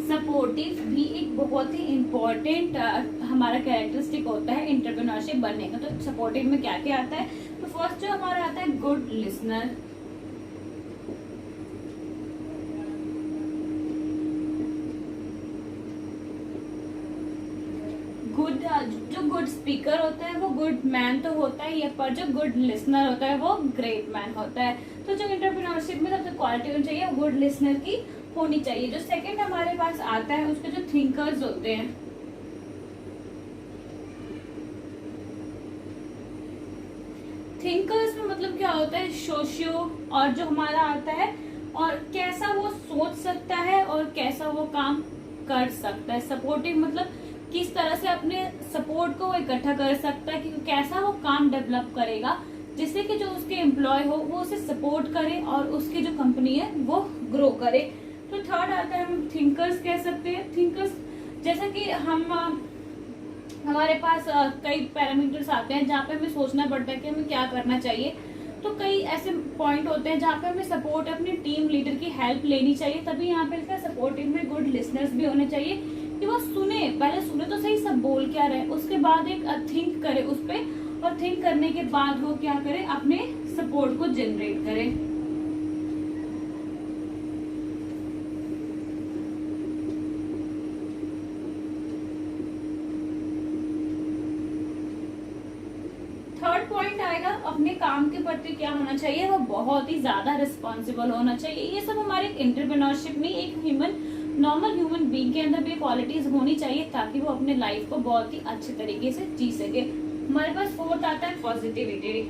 सपोर्टिव भी एक बहुत ही इम्पोर्टेंट हमारा कैरेक्टरिस्टिक होता है एंटरप्रेन्योरशिप बनने का। तो सपोर्टिव में क्या क्या आता है, तो फर्स्ट जो हमारा आता है गुड लिसनर। जो गुड स्पीकर होता है वो गुड मैन तो होता ही है, पर जो गुड लिसनर होता है वो ग्रेट मैन होता है। तो जो एंटरप्रेन्योरशिप में सबसे क्वालिटी होनी चाहिए वो गुड लिसनर की होनी चाहिए। जो सेकंड हमारे पास आता है उसके जो थिंकर्स होते हैं, थिंकर्स में मतलब क्या होता है सोशियो, और जो हमारा आता है और कैसा वो सोच सकता है और कैसा वो काम कर सकता है। सपोर्टिव मतलब किस तरह से अपने सपोर्ट को इकट्ठा कर सकता है, कि कैसा वो काम डेवलप करेगा जिससे कि जो उसके एम्प्लॉय हो वो उसे सपोर्ट करे और उसकी जो कंपनी है वो ग्रो करे। तो थर्ड आता है हम थिंकर्स कह सकते हैं। थिंकर्स जैसा कि हमारे पास कई पैरामीटर्स आते हैं जहाँ पे हमें सोचना पड़ता है कि हमें क्या करना चाहिए। तो कई ऐसे पॉइंट होते हैं जहाँ पे हमें सपोर्ट अपनी टीम लीडर की हेल्प लेनी चाहिए। तभी यहाँ पे इसका सपोर्टिव में गुड लिसनर्स भी होने चाहिए कि वो सुने, पहले सुने तो सही सब बोल क्या रहे, उसके बाद एक थिंक करे उस पर, और थिंक करने के बाद वो क्या करे अपने सपोर्ट को जनरेट करे। थर्ड पॉइंट आएगा अपने काम के प्रति क्या होना चाहिए, वो बहुत ही ज्यादा रिस्पॉन्सिबल होना चाहिए। ये सब हमारे एंटरप्रेन्योरशिप में एक नॉर्मल ह्यूमन बीइंग के अंदर भी क्वालिटीज होनी चाहिए ताकि वो अपने लाइफ को बहुत ही अच्छे तरीके से जी सके। हमारे पास फोर्थ आता है पॉजिटिविटी।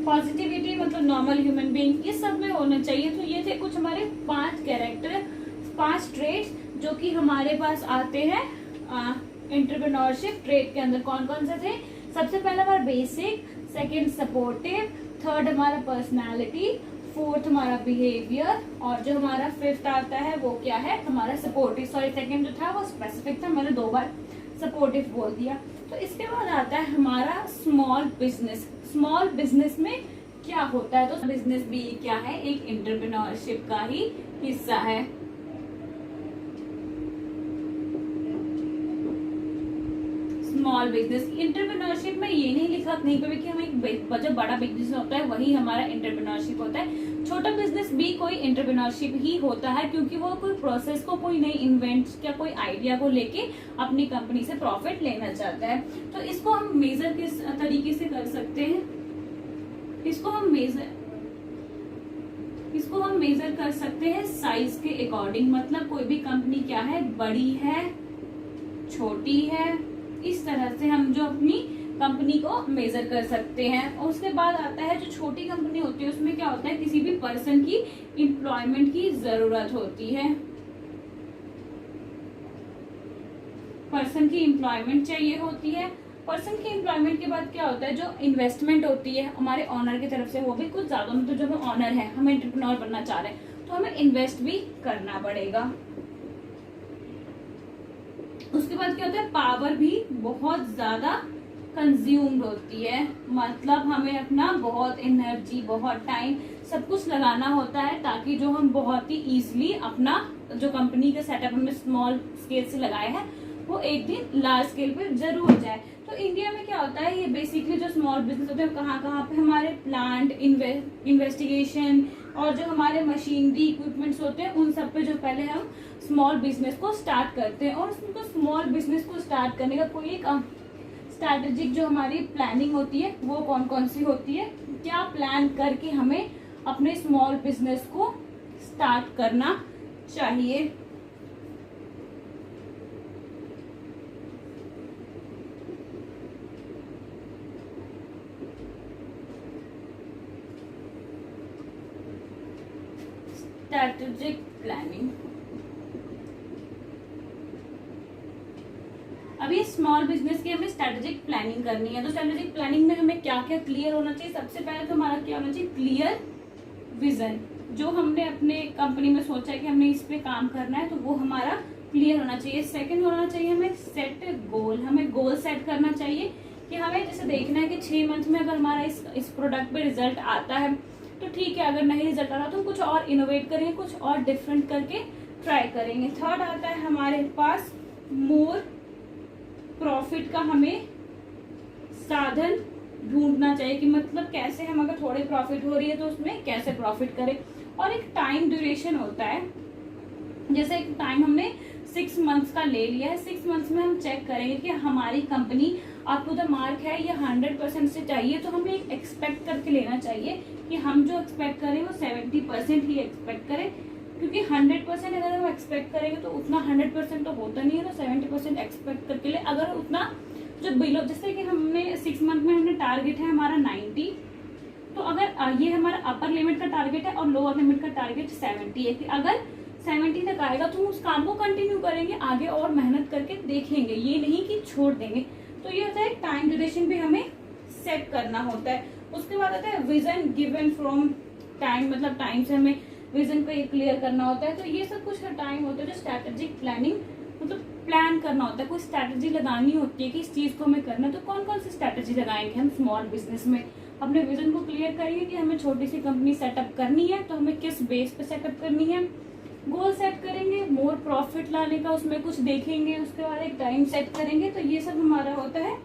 पॉजिटिविटी मतलब नॉर्मल ह्यूमन बीइंग, ये सब में होना चाहिए। तो ये थे कुछ हमारे 5 कैरेक्टर, 5 ट्रेड्स जो कि हमारे पास आते हैं एंटरप्रेन्योरशिप ट्रेड के अंदर। कौन कौन से थे? सबसे पहला हमारा बेसिक, सेकंड सपोर्टिव, थर्ड हमारा पर्सनालिटी, फोर्थ हमारा बिहेवियर, और जो हमारा फिफ्थ आता है वो क्या है? हमारा सपोर्टिव। सॉरी, सेकंड जो था वो स्पेसिफिक था, मैंने 2 बार सपोर्टिव बोल दिया। तो इसके बाद आता है हमारा स्मॉल बिजनेस। स्मॉल बिजनेस में क्या होता है? तो बिजनेस भी क्या है? एक एंटरप्रेन्योरशिप का ही हिस्सा है। स्मॉल बिजनेस एंटरप्रेन्योरशिप में ये नहीं लिखा कहीं पे भी कि हमें जो बड़ा बिजनेस होता है वही हमारा एंटरप्रेन्योरशिप होता है। छोटा बिजनेस भी कोई एंटरप्रेन्योरशिप ही होता है, क्योंकि वो कोई प्रोसेस को, कोई नई इन्वेंट या कोई आइडिया को लेके अपनी कंपनी से प्रॉफिट लेना चाहता है। तो इसको हम मेजर किस तरीके से कर सकते हैं? इसको हम मेजर कर सकते हैं साइज के अकॉर्डिंग। मतलब कोई भी कंपनी क्या है? बड़ी है, छोटी है, इस तरह से हम जो अपनी कंपनी को मेजर कर सकते हैं। और उसके बाद आता है जो छोटी कंपनी होती है, उसमें क्या होता है? किसी भी पर्सन की एम्प्लॉयमेंट की जरूरत होती है, पर्सन की एम्प्लॉयमेंट चाहिए होती है। पर्सन की एम्प्लॉयमेंट के बाद क्या होता है? जो इन्वेस्टमेंट होती है हमारे ऑनर की तरफ से, वो भी कुछ ज्यादा, मतलब जो हम ऑनर है, हम एंटरप्रेन्योर बनना चाह रहे हैं तो हमें इन्वेस्ट भी करना पड़ेगा। उसके बाद क्या होता है? पावर भी बहुत ज्यादा कंज्यूम्ड होती है, मतलब हमें अपना बहुत एनर्जी, बहुत टाइम, सब कुछ लगाना होता है ताकि जो हम बहुत ही इजीली अपना जो कंपनी का सेटअप हमने स्मॉल स्केल से लगाया है वो एक दिन लार्ज स्केल पे जरूर हो जाए। तो इंडिया में क्या होता है? ये बेसिकली जो स्मॉल बिजनेस होते हैं कहाँ कहाँ पे? हमारे प्लांट, इन्वेस्टिगेशन और जो हमारे मशीनरी इक्विपमेंट्स होते हैं उन सब पे जो पहले हम स्मॉल बिजनेस को स्टार्ट करते हैं। और उसको स्मॉल बिजनेस को स्टार्ट करने का कोई एक स्ट्रैटेजिक जो हमारी प्लानिंग होती है वो कौन कौन सी होती है? क्या प्लान करके हमें अपने स्मॉल बिजनेस को स्टार्ट करना चाहिए? Strategic planning. अभी स्मॉल बिजनेस की हमें स्ट्रैटेजिक प्लानिंग करनी है। तो स्ट्रैटेजिक प्लानिंग में हमें क्या क्या क्लियर होना चाहिए? सबसे पहले तो हमारा क्या होना चाहिए? Clear vision. जो हमने अपने कंपनी में सोचा है कि हमने इस पे काम करना है तो वो हमारा क्लियर होना चाहिए। सेकंड होना चाहिए हमें सेट गोल। हमें गोल सेट करना चाहिए कि हमें जैसे देखना है कि 6 मंथ में अगर हमारा इस प्रोडक्ट पे रिजल्ट आता है तो ठीक है, अगर नहीं रिजल्ट आ रहा तो कुछ और इनोवेट करेंगे, कुछ और डिफरेंट करके ट्राई करेंगे। थर्ड आता है हमारे पास मोर प्रॉफिट का हमें साधन ढूंढना चाहिए कि मतलब कैसे हम, अगर थोड़ी प्रॉफिट हो रही है तो उसमें कैसे प्रॉफिट करें। और एक टाइम ड्यूरेशन होता है, जैसे एक टाइम हमने 6 मंथ्स का ले लिया है, 6 मंथ्स में हम चेक करेंगे कि हमारी company up to the mark है या 100% से चाहिए। तो हमें एक एक्सपेक्ट करके लेना चाहिए कि हम जो एक्सपेक्ट करें वो 70% ही एक्सपेक्ट करें, क्योंकि 100% अगर हम एक्सपेक्ट करेंगे तो उतना 100% तो होता नहीं है। तो 70% एक्सपेक्ट करके ले, अगर उतना जो बिलो, जैसे कि हमने 6 मंथ में हमने टारगेट है हमारा 90, तो अगर ये हमारा अपर लिमिट का टारगेट है और लोअर लिमिट का टारगेट 70 है कि अगर 70 तक आएगा तो हम उस काम को कंटिन्यू करेंगे, आगे और मेहनत करके देखेंगे, ये नहीं कि छोड़ देंगे। तो ये होता है टाइम ड्यूरेशन भी हमें सेट करना होता है। उसके बाद आता है विजन गिवन फ्रॉम टाइम, मतलब टाइम से हमें विजन को क्लियर करना होता है। तो ये सब कुछ टाइम होता है जो स्ट्रैटेजिक प्लानिंग, मतलब प्लान करना होता है, कोई स्ट्रैटेजी लगानी होती है कि इस चीज को हमें करना है। तो कौन कौन सी स्ट्रैटेजी लगाएंगे हम स्मॉल बिजनेस में? अपने विजन को क्लियर करेंगे कि हमें छोटी सी कंपनी सेटअप करनी है तो हमें किस बेस पे सेटअप करनी है। गोल सेट करेंगे, मोर प्रॉफिट लाने का उसमें कुछ देखेंगे, उसके बाद एक टाइम सेट करेंगे। तो ये सब हमारा होता है।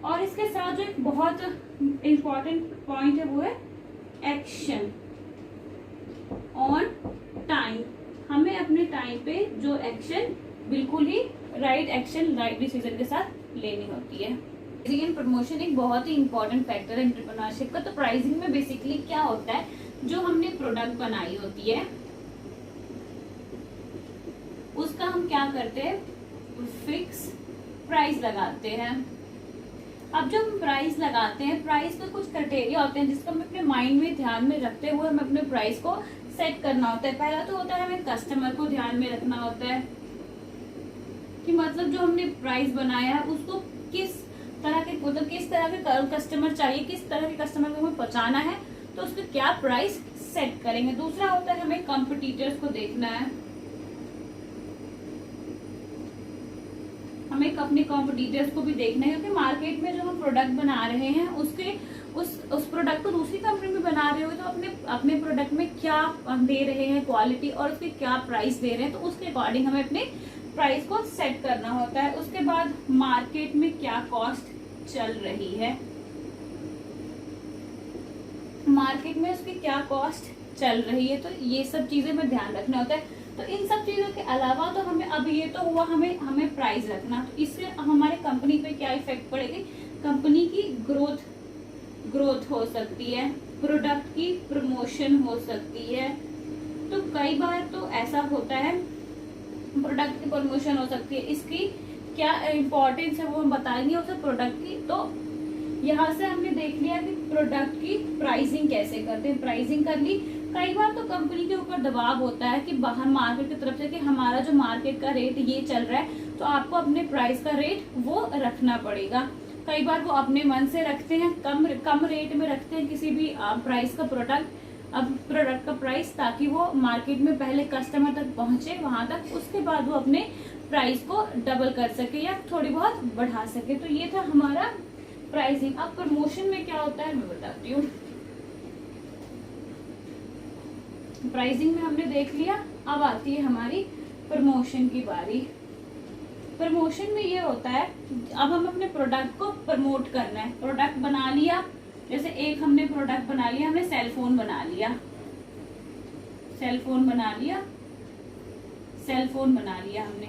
और इसके साथ जो एक बहुत इम्पोर्टेंट पॉइंट है वो है एक्शन ऑन टाइम। हमें अपने टाइम पे जो एक्शन, बिल्कुल ही राइट एक्शन राइट डिसीजन के साथ लेनी होती है। प्राइसिंग प्रमोशन एक बहुत ही इंपॉर्टेंट फैक्टर है एंटरप्रेन्योरशिप का। तो प्राइसिंग में बेसिकली क्या होता है, जो हमने प्रोडक्ट बनाई होती है उसका हम क्या करते हैं, फिक्स प्राइस लगाते हैं। अब जो हम प्राइस लगाते हैं, प्राइस के कुछ क्राइटेरिया होते हैं जिसको हमें अपने माइंड में ध्यान में रखते हुए हमें अपने प्राइस को सेट करना होता है। पहला तो होता है हमें कस्टमर को ध्यान में रखना होता है कि मतलब जो हमने प्राइस बनाया है उसको किस तरह के मतलब किस तरह के कस्टमर चाहिए, किस तरह के कस्टमर को हमें पहुंचाना है, तो उसका क्या प्राइस सेट करेंगे। दूसरा होता है हमें कॉम्पिटिटर्स को देखना है, हमें अपने कॉम्पिटिटर्स को भी देखना है क्योंकि मार्केट में जो हम प्रोडक्ट बना रहे हैं उसके उस प्रोडक्ट को दूसरी कंपनी में बना रहे हो तो अपने प्रोडक्ट में क्या दे रहे हैं क्वालिटी और उसके क्या प्राइस दे रहे हैं, तो उसके अकॉर्डिंग हमें अपने प्राइस को सेट करना होता है। उसके बाद मार्केट में क्या कॉस्ट चल रही है, मार्केट में उसकी क्या कॉस्ट चल रही है, तो ये सब चीजें में ध्यान रखना होता है। तो इन सब चीजों के अलावा तो हमें अब ये तो हुआ हमें प्राइस रखना, तो इससे हमारे कंपनी पे क्या इफेक्ट पड़ेगी, कंपनी की ग्रोथ हो सकती है, प्रोडक्ट की प्रमोशन हो सकती है। तो कई बार तो ऐसा होता है प्रोडक्ट की प्रमोशन हो सकती है, इसकी क्या इम्पोर्टेंस है वो हम बताएंगे उसे प्रोडक्ट की। तो यहाँ से हमने देख लिया कि प्रोडक्ट की प्राइसिंग कैसे करते हैं, प्राइसिंग कर ली। कई बार तो कंपनी के ऊपर दबाव होता है कि बाहर मार्केट की तरफ से कि हमारा जो मार्केट का रेट ये चल रहा है तो आपको अपने प्राइस का रेट वो रखना पड़ेगा। कई बार वो अपने मन से रखते हैं, कम रेट में रखते हैं किसी भी प्राइस का प्रोडक्ट का प्राइस, ताकि वो मार्केट में पहले कस्टमर तक पहुंचे वहां तक, उसके बाद वो अपने प्राइस को डबल कर सके या थोड़ी बहुत बढ़ा सके। तो ये था हमारा प्राइसिंग। अब प्रमोशन में क्या होता है मैं बताती हूँ। प्राइसिंग में हमने देख लिया, अब आती है हमारी प्रमोशन की बारी। प्रमोशन में ये होता है अब हम अपने प्रोडक्ट को प्रमोट करना है। प्रोडक्ट बना लिया, जैसे एक हमने प्रोडक्ट बना लिया, हमने सेलफोन बना लिया, सेलफोन बना लिया हमने।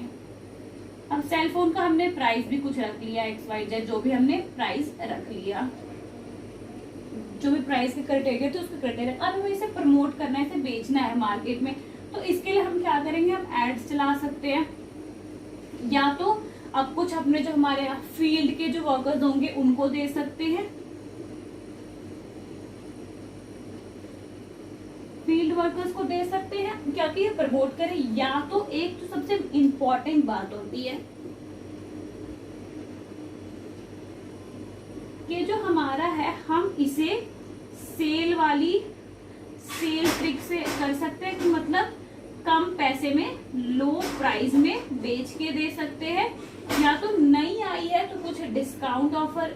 अब सेलफोन का हमने प्राइस भी कुछ रख लिया, XYZ जो भी हमने प्राइस रख लिया, जो भी प्राइस के क्राइटेरिया थे उसके क्राइटेरिया। अब हमें इसे प्रमोट करना है, इसे बेचना है मार्केट में, तो इसके लिए हम क्या करेंगे, हम एड्स चला सकते हैं, या तो अब कुछ अपने जो हमारे फील्ड के जो वर्कर्स होंगे उनको दे सकते हैं, फील्ड वर्कर्स को दे सकते हैं क्या कि ये प्रमोट करें। या तो एक तो सबसे इम्पोर्टेंट बात होती है कि जो हमारा है हम इसे सेल ट्रिक से कर सकते हैं कि मतलब कम पैसे में लो प्राइस में बेच के दे सकते हैं, या तो नई आई है तो कुछ डिस्काउंट ऑफर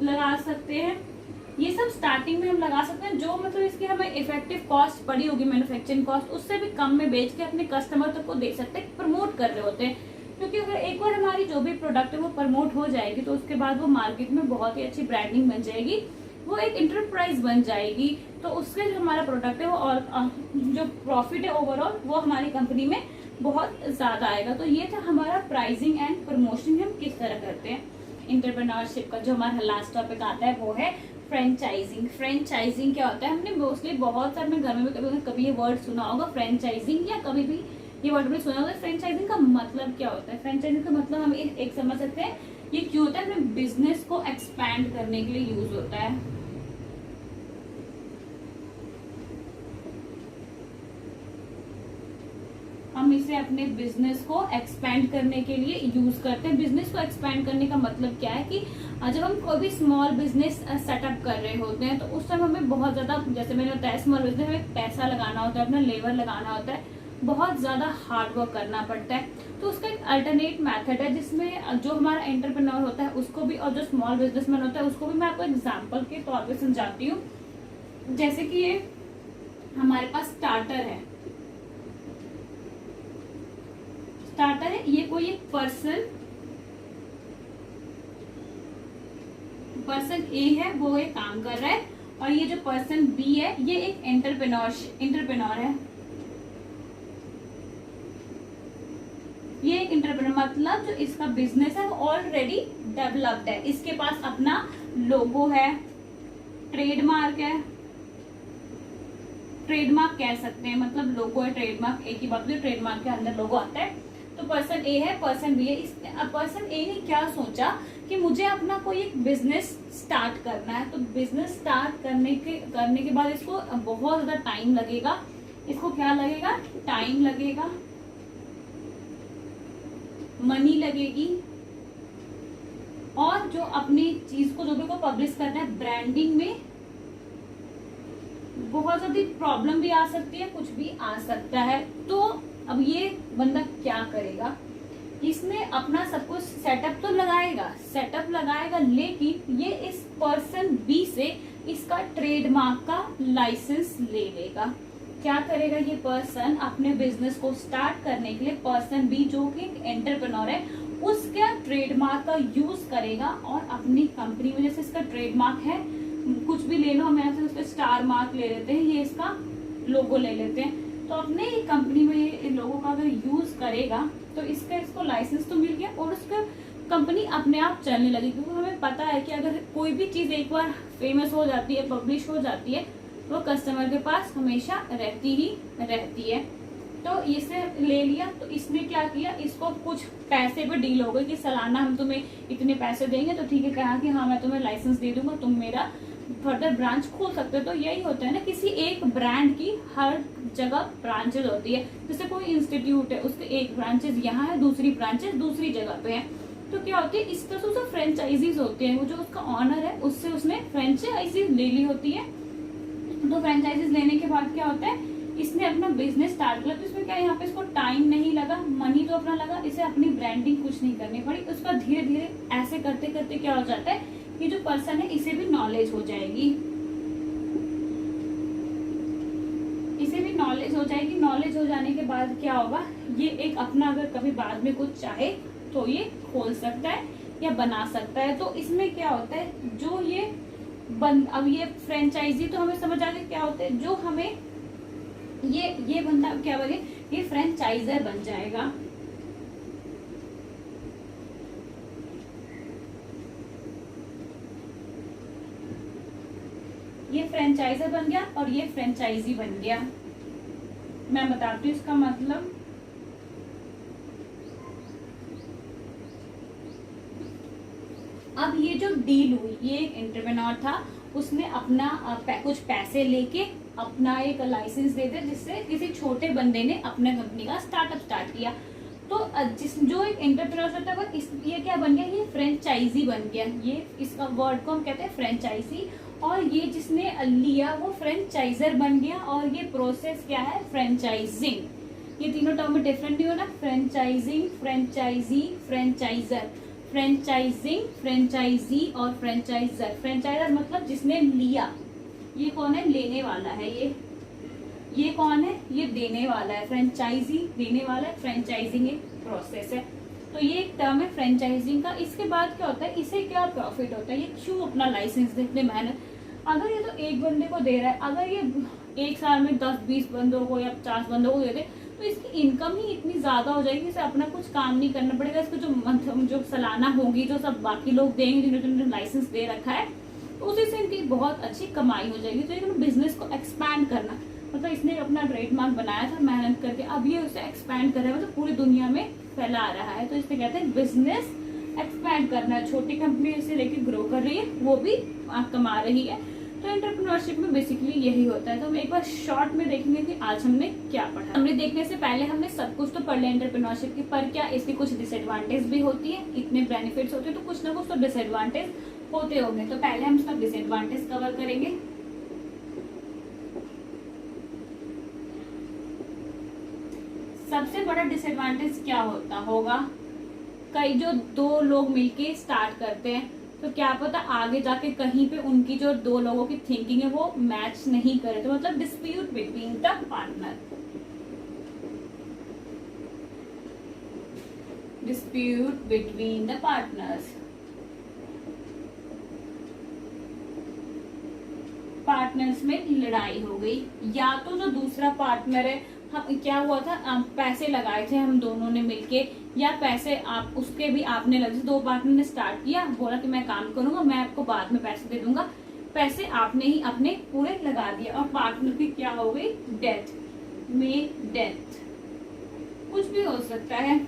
लगा सकते हैं। ये सब स्टार्टिंग में हम लगा सकते हैं, जो मतलब इसकी हमें इफेक्टिव कॉस्ट पड़ी होगी मैन्युफैक्चरिंग कॉस्ट, उससे भी कम में बेच के अपने कस्टमर तक को दे सकते हैं, प्रमोट कर रहे होते हैं। क्योंकि अगर एक बार हमारी जो भी प्रोडक्ट है वो प्रमोट हो जाएगी तो उसके बाद वो मार्केट में बहुत ही अच्छी ब्रांडिंग बन जाएगी, वो एक इंटरप्राइज बन जाएगी, तो उससे जो हमारा प्रोडक्ट है वो और जो प्रॉफिट है ओवरऑल वो हमारी कंपनी में बहुत ज्यादा आएगा। तो ये था हमारा प्राइसिंग एंड प्रमोशन हम किस तरह करते हैं। एंटरप्रेन्योरशिप का जो हमारा लास्ट टॉपिक आता है वो है फ्रेंचाइजिंग। फ्रेंचाइजिंग क्या होता है, हमने मोस्टली बहुत सारे घर में कभी ये वर्ड सुना होगा फ्रेंचाइजिंग, या कभी भी ये वर्ड में सुना होगा। फ्रेंचाइजिंग का मतलब क्या होता है, फ्रेंचाइजिंग का मतलब हम एक समझ सकते हैं ये क्यों होता है, हमें बिजनेस को एक्सपैंड करने के लिए यूज होता है। हम इसे अपने बिजनेस को एक्सपैंड करने के लिए यूज करते हैं। बिजनेस को एक्सपैंड करने का मतलब क्या है कि जब हम कोई भी स्मॉल बिजनेस सेटअप कर रहे होते हैं तो उस टाइम हमें बहुत ज्यादा, जैसे मैंने बताया स्मॉल बिजनेस में पैसा लगाना होता है, अपना लेबर लगाना होता है, बहुत ज्यादा हार्ड वर्क करना पड़ता है। तो उसका एक अल्टरनेट मेथड है जिसमें जो हमारा एंटरप्रेन्योर होता है उसको भी और जो स्मॉल बिजनेसमैन होता है उसको भी मैं आपको एग्जाम्पल के तौर पर समझाती हूँ। जैसे कि ये हमारे पास स्टार्टर है, ये कोई एक पर्सन ए है, वो एक काम कर रहा है, और ये जो पर्सन बी है ये एक एंटरप्रेन्योर है। ये एक एंटरप्रेन्योर मतलब जो इसका बिजनेस है वो ऑलरेडी डेवलप्ड है, इसके पास अपना लोगो है, ट्रेडमार्क है, ट्रेडमार्क कह सकते हैं, मतलब लोगो है ट्रेडमार्क एक ही बात है, ट्रेडमार्क के अंदर लोगो आता है। तो पर्सन ए है, पर्सन बी है। इसने पर्सन ए ने क्या सोचा कि मुझे अपना कोई एक बिजनेस स्टार्ट करना है, तो बिजनेस स्टार्ट करने के बाद इसको बहुत ज्यादा टाइम लगेगा। इसको क्या लगेगा? टाइम लगेगा, मनी लगेगी, और जो अपनी चीज को जो भी को पब्लिश करना है, ब्रांडिंग में बहुत ज्यादा प्रॉब्लम भी आ सकती है, कुछ भी आ सकता है। तो अब ये बंदा क्या करेगा? इसने अपना सब कुछ सेटअप तो लगाएगा, लेकिन ये इस पर्सन बी से इसका ट्रेडमार्क का लाइसेंस ले लेगा। क्या करेगा ये पर्सन? अपने बिजनेस को स्टार्ट करने के लिए पर्सन बी जो कि एक एंटरप्रेन्योर है, उसका ट्रेडमार्क का यूज करेगा और अपनी कंपनी में, जैसे इसका ट्रेडमार्क है, कुछ भी ले लो, हम यहाँ से उसका स्टार मार्क ले लेते हैं, ये इसका लोगो ले लेते हैं, तो अपने कंपनी में ये लोगो का अगर यूज करेगा तो इसको लाइसेंस तो मिल गया और उसका कंपनी अपने आप चलने लगी। क्योंकि हमें पता है कि अगर कोई भी चीज एक बार फेमस हो जाती है, पब्लिश हो जाती है, वो कस्टमर के पास हमेशा रहती ही रहती है। तो इसे ले लिया, तो इसने क्या किया? इसको कुछ पैसे पे डील हो गई कि सालाना हम तुम्हें इतने पैसे देंगे, तो ठीक है, कहा कि हाँ मैं तुम्हें लाइसेंस दे दूंगा, तुम मेरा फर्दर ब्रांच खोल सकते हो। तो यही होता है ना, किसी एक ब्रांड की हर जगह ब्रांचेज होती है। जैसे कोई इंस्टीट्यूट है, उसके एक ब्रांचेज यहाँ है, दूसरी ब्रांचेज दूसरी जगह पे है। तो क्या होती है, इस तरह से फ्रेंचाइजीज होती है, वो जो उसका ऑनर है उससे उसने फ्रेंचाइजीज ले ली होती है। तो फ्रेंचाइजीज लेने के बाद क्या होता है, इसने अपना बिजनेस स्टार्ट किया। तो इसमें क्या, यहाँ पे इसको टाइम नहीं लगा, मनी तो अपना लगा, इसे अपनी ब्रांडिंग कुछ नहीं करनी पड़ी। उसका धीरे धीरे ऐसे करते करते क्या हो जाता है, ये जो पर्सन है इसे भी नॉलेज हो जाएगी, नॉलेज हो जाने के बाद क्या होगा, ये एक अपना अगर कभी बाद में कुछ चाहे तो ये खोल सकता है या बना सकता है। तो इसमें क्या होता है, जो ये अब ये फ्रेंचाइजी तो हमें समझ आ गया क्या होता है, जो हमें ये बंदा क्या बने, ये फ्रेंचाइजर बन जाएगा। ये फ्रेंचाइजर बन गया और ये फ्रेंचाइजी बन गया। मैं बताती हूँ इसका मतलब। अब ये जो डील हुई, ये एक एंटरप्रेन्योर था, उसने अपना कुछ पैसे लेके अपना एक लाइसेंस दे दिया, जिससे किसी छोटे बंदे ने अपने कंपनी का स्टार्टअप स्टार्ट किया। तो जो एक एंटरप्रेन्योर होता है ये क्या बन गया, ये फ्रेंचाइजी बन गया। ये इसका वर्ड को हम कहते हैं फ्रेंचाइजी, और ये जिसने लिया वो फ्रेंचाइजर बन गया। और ये प्रोसेस क्या है, फ्रेंचाइजिंग। ये तीनों टर्म में डिफरेंट नहीं होना, franchising, franchisee, franchiser. Franchising, franchisee और फ्रेंचाइजर। फ्रेंचाइजर मतलब जिसने लिया, ये कौन है, लेने वाला है। ये कौन है, ये देने वाला है। फ्रेंचाइजी देने वाला है, फ्रेंचाइजिंग एक प्रोसेस है। तो ये एक टर्म है फ्रेंचाइजिंग का। इसके बाद क्या होता है, इसे क्या प्रॉफिट होता है, ये क्यों अपना लाइसेंस दे, इतने मेहनत, अगर ये तो एक बंदे को दे रहा है, अगर ये एक साल में 10-20 बंदों को या 50 बंदों को दे दे, तो इसकी इनकम ही इतनी ज्यादा हो जाएगी, इसे अपना कुछ काम नहीं करना पड़ेगा। इसको जो सालाना होगी, जो सब बाकी लोग देंगे जिन्होंने लाइसेंस दे रखा है, तो उसी से इनकी बहुत अच्छी कमाई हो जाएगी। तो ये बिजनेस को एक्सपैंड करना, मतलब इसने अपना ट्रेडमार्क बनाया था मेहनत करके, अब ये उसे एक्सपैंड कर रहा है, मतलब पूरी दुनिया में फैला रहा है। तो इसे कहते हैं बिजनेस एक्सपैंड करना है। छोटी कंपनी से लेके ग्रो कर रही है, वो भी कमा रही है। तो एंटरप्रेन्योरशिप में बेसिकली यही होता है। तो हम एक बार शॉर्ट में देखेंगे कि आज हमने क्या पढ़ा। हमने देखने से पहले हमने सब कुछ तो पढ़ लिया एंटरप्रेन्योरशिप की, पर क्या इसकी कुछ डिसएडवांटेज भी होती है, इतने बेनिफिट्स होते हैं, तो कुछ ना कुछ तो डिसएडवांटेज होते होंगे। तो पहले हम इसका डिसएडवांटेज कवर करेंगे। सबसे बड़ा डिसएडवांटेज क्या होगा, कई जो दो लोग मिलके स्टार्ट करते हैं, तो क्या पता आगे जाके कहीं पे उनकी जो दो लोगों की थिंकिंग है वो मैच नहीं करे, तो मतलब dispute between the partner, dispute between the partners. Partners में लड़ाई हो गई, या तो जो दूसरा पार्टनर है, क्या हुआ था, पैसे लगाए थे हम दोनों ने मिलके, या पैसे आप उसके भी आपने लगे, दो पार्टनर ने स्टार्ट किया, बोला कि मैं काम करूंगा, मैं आपको बाद में पैसे दे दूंगा, पैसे आपने ही अपने पूरे लगा दिया, और पार्टनर की क्या हो गई, डेथ, कुछ भी हो सकता है।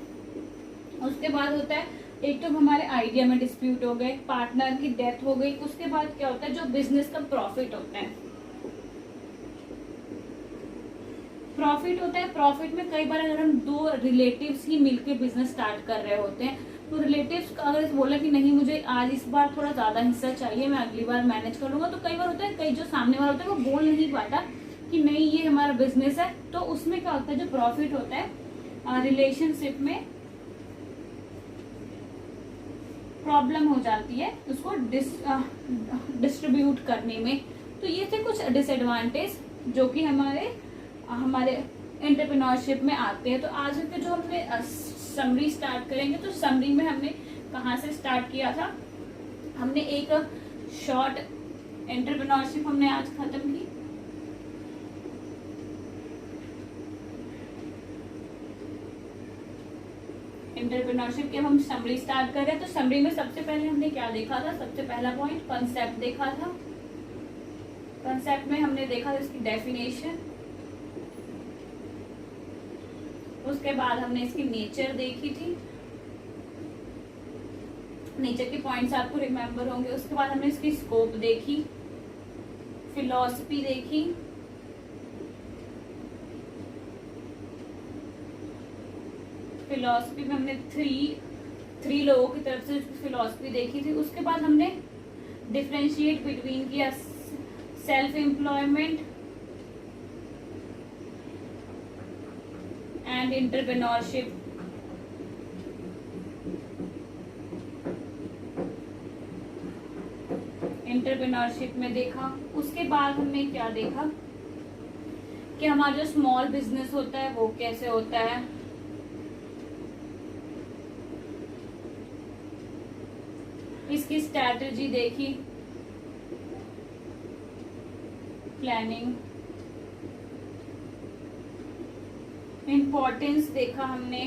उसके बाद होता है एक तो हमारे आइडिया में डिस्प्यूट हो गए, पार्टनर की डेथ हो गई। उसके बाद क्या होता है, जो बिजनेस का प्रॉफिट होता है, प्रॉफिट में कई बार अगर हम दो रिलेटिव्स ही मिलके बिजनेस स्टार्ट कर रहे होते हैं, तो रिलेटिव्स अगर बोला कि नहीं मुझे आज इस बार थोड़ा ज्यादा हिस्सा चाहिए, मैं अगली बार मैनेज कर लूंगा, तो कई बार होता है कई जो सामने वाला होता है वो बोल नहीं पाता कि नहीं ये हमारा बिजनेस है। तो उसमें क्या होता है, जो प्रॉफिट होता है रिलेशनशिप में प्रॉब्लम हो जाती है उसको डिस्ट्रीब्यूट करने में। तो ये थे कुछ डिसएडवांटेज जो कि हमारे एंटरप्रेन्योरशिप में आते हैं। तो आज के जो हमने समरी स्टार्ट करेंगे, तो समरी में हमने कहाँ से स्टार्ट किया था, हमने एक शॉर्ट एंटरप्रेन्योरशिप हमने आज खत्म की। एंटरप्रेन्योरशिप की अब हम समरी स्टार्ट कर रहे हैं। तो समरी में सबसे पहले हमने क्या देखा था, सबसे पहला पॉइंट कंसेप्ट देखा था। कंसेप्ट में हमने देखा था इसकी डेफिनेशन, उसके बाद हमने इसकी नेचर देखी थी, नेचर के पॉइंट्स आपको रिमेम्बर होंगे। उसके बाद हमने इसकी स्कोप देखी, फिलॉसफी देखी, फिलॉसफी में हमने थ्री लोगों की तरफ से फिलॉसफी देखी थी। उसके बाद हमने डिफरेंशिएट बिटवीन किया self employment and entrepreneurship. Entrepreneurship में देखा। उसके बाद हमने क्या देखा कि हमारा जो स्मॉल बिजनेस होता है वो कैसे होता है। इसकी स्ट्रैटेजी देखी, प्लानिंग, इम्पोर्टेंस देखा हमने,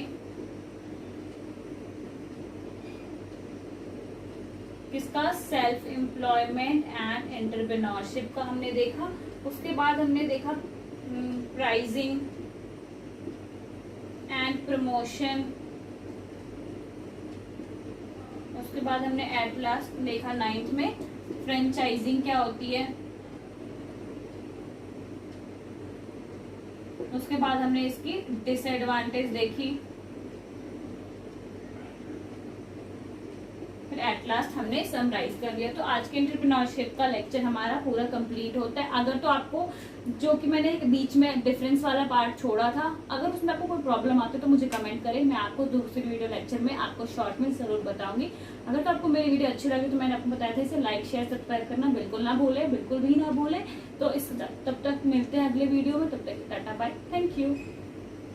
किसका, सेल्फ एम्प्लॉयमेंट एंड एंटरप्रेन्योरशिप का हमने देखा। उसके बाद हमने देखा प्राइसिंग एंड प्रमोशन। उसके बाद हमने एट लास्ट देखा 9th में फ्रेंचाइजिंग क्या होती है। उसके बाद हमने इसकी डिसएडवांटेज देखी, फिर एट लास्ट हमने समराइज कर लिया। तो आज के एंटरप्रेन्योरशिप का लेक्चर हमारा पूरा कंप्लीट होता है। अगर तो आपको जो कि मैंने बीच में डिफरेंस वाला पार्ट छोड़ा था, अगर उसमें आपको कोई प्रॉब्लम आती है तो मुझे कमेंट करें, मैं आपको दूसरी वीडियो लेक्चर में आपको शॉर्ट में जरूर बताऊंगी। अगर तो आपको मेरी वीडियो अच्छी लगी तो मैंने आपको बताया था इसे लाइक शेयर सब्सक्राइब करना बिल्कुल ना भूले, बिल्कुल भी ना भूले। तो तब तक मिलते हैं अगले वीडियो में, तब तक टाटा बाय, थैंक यू।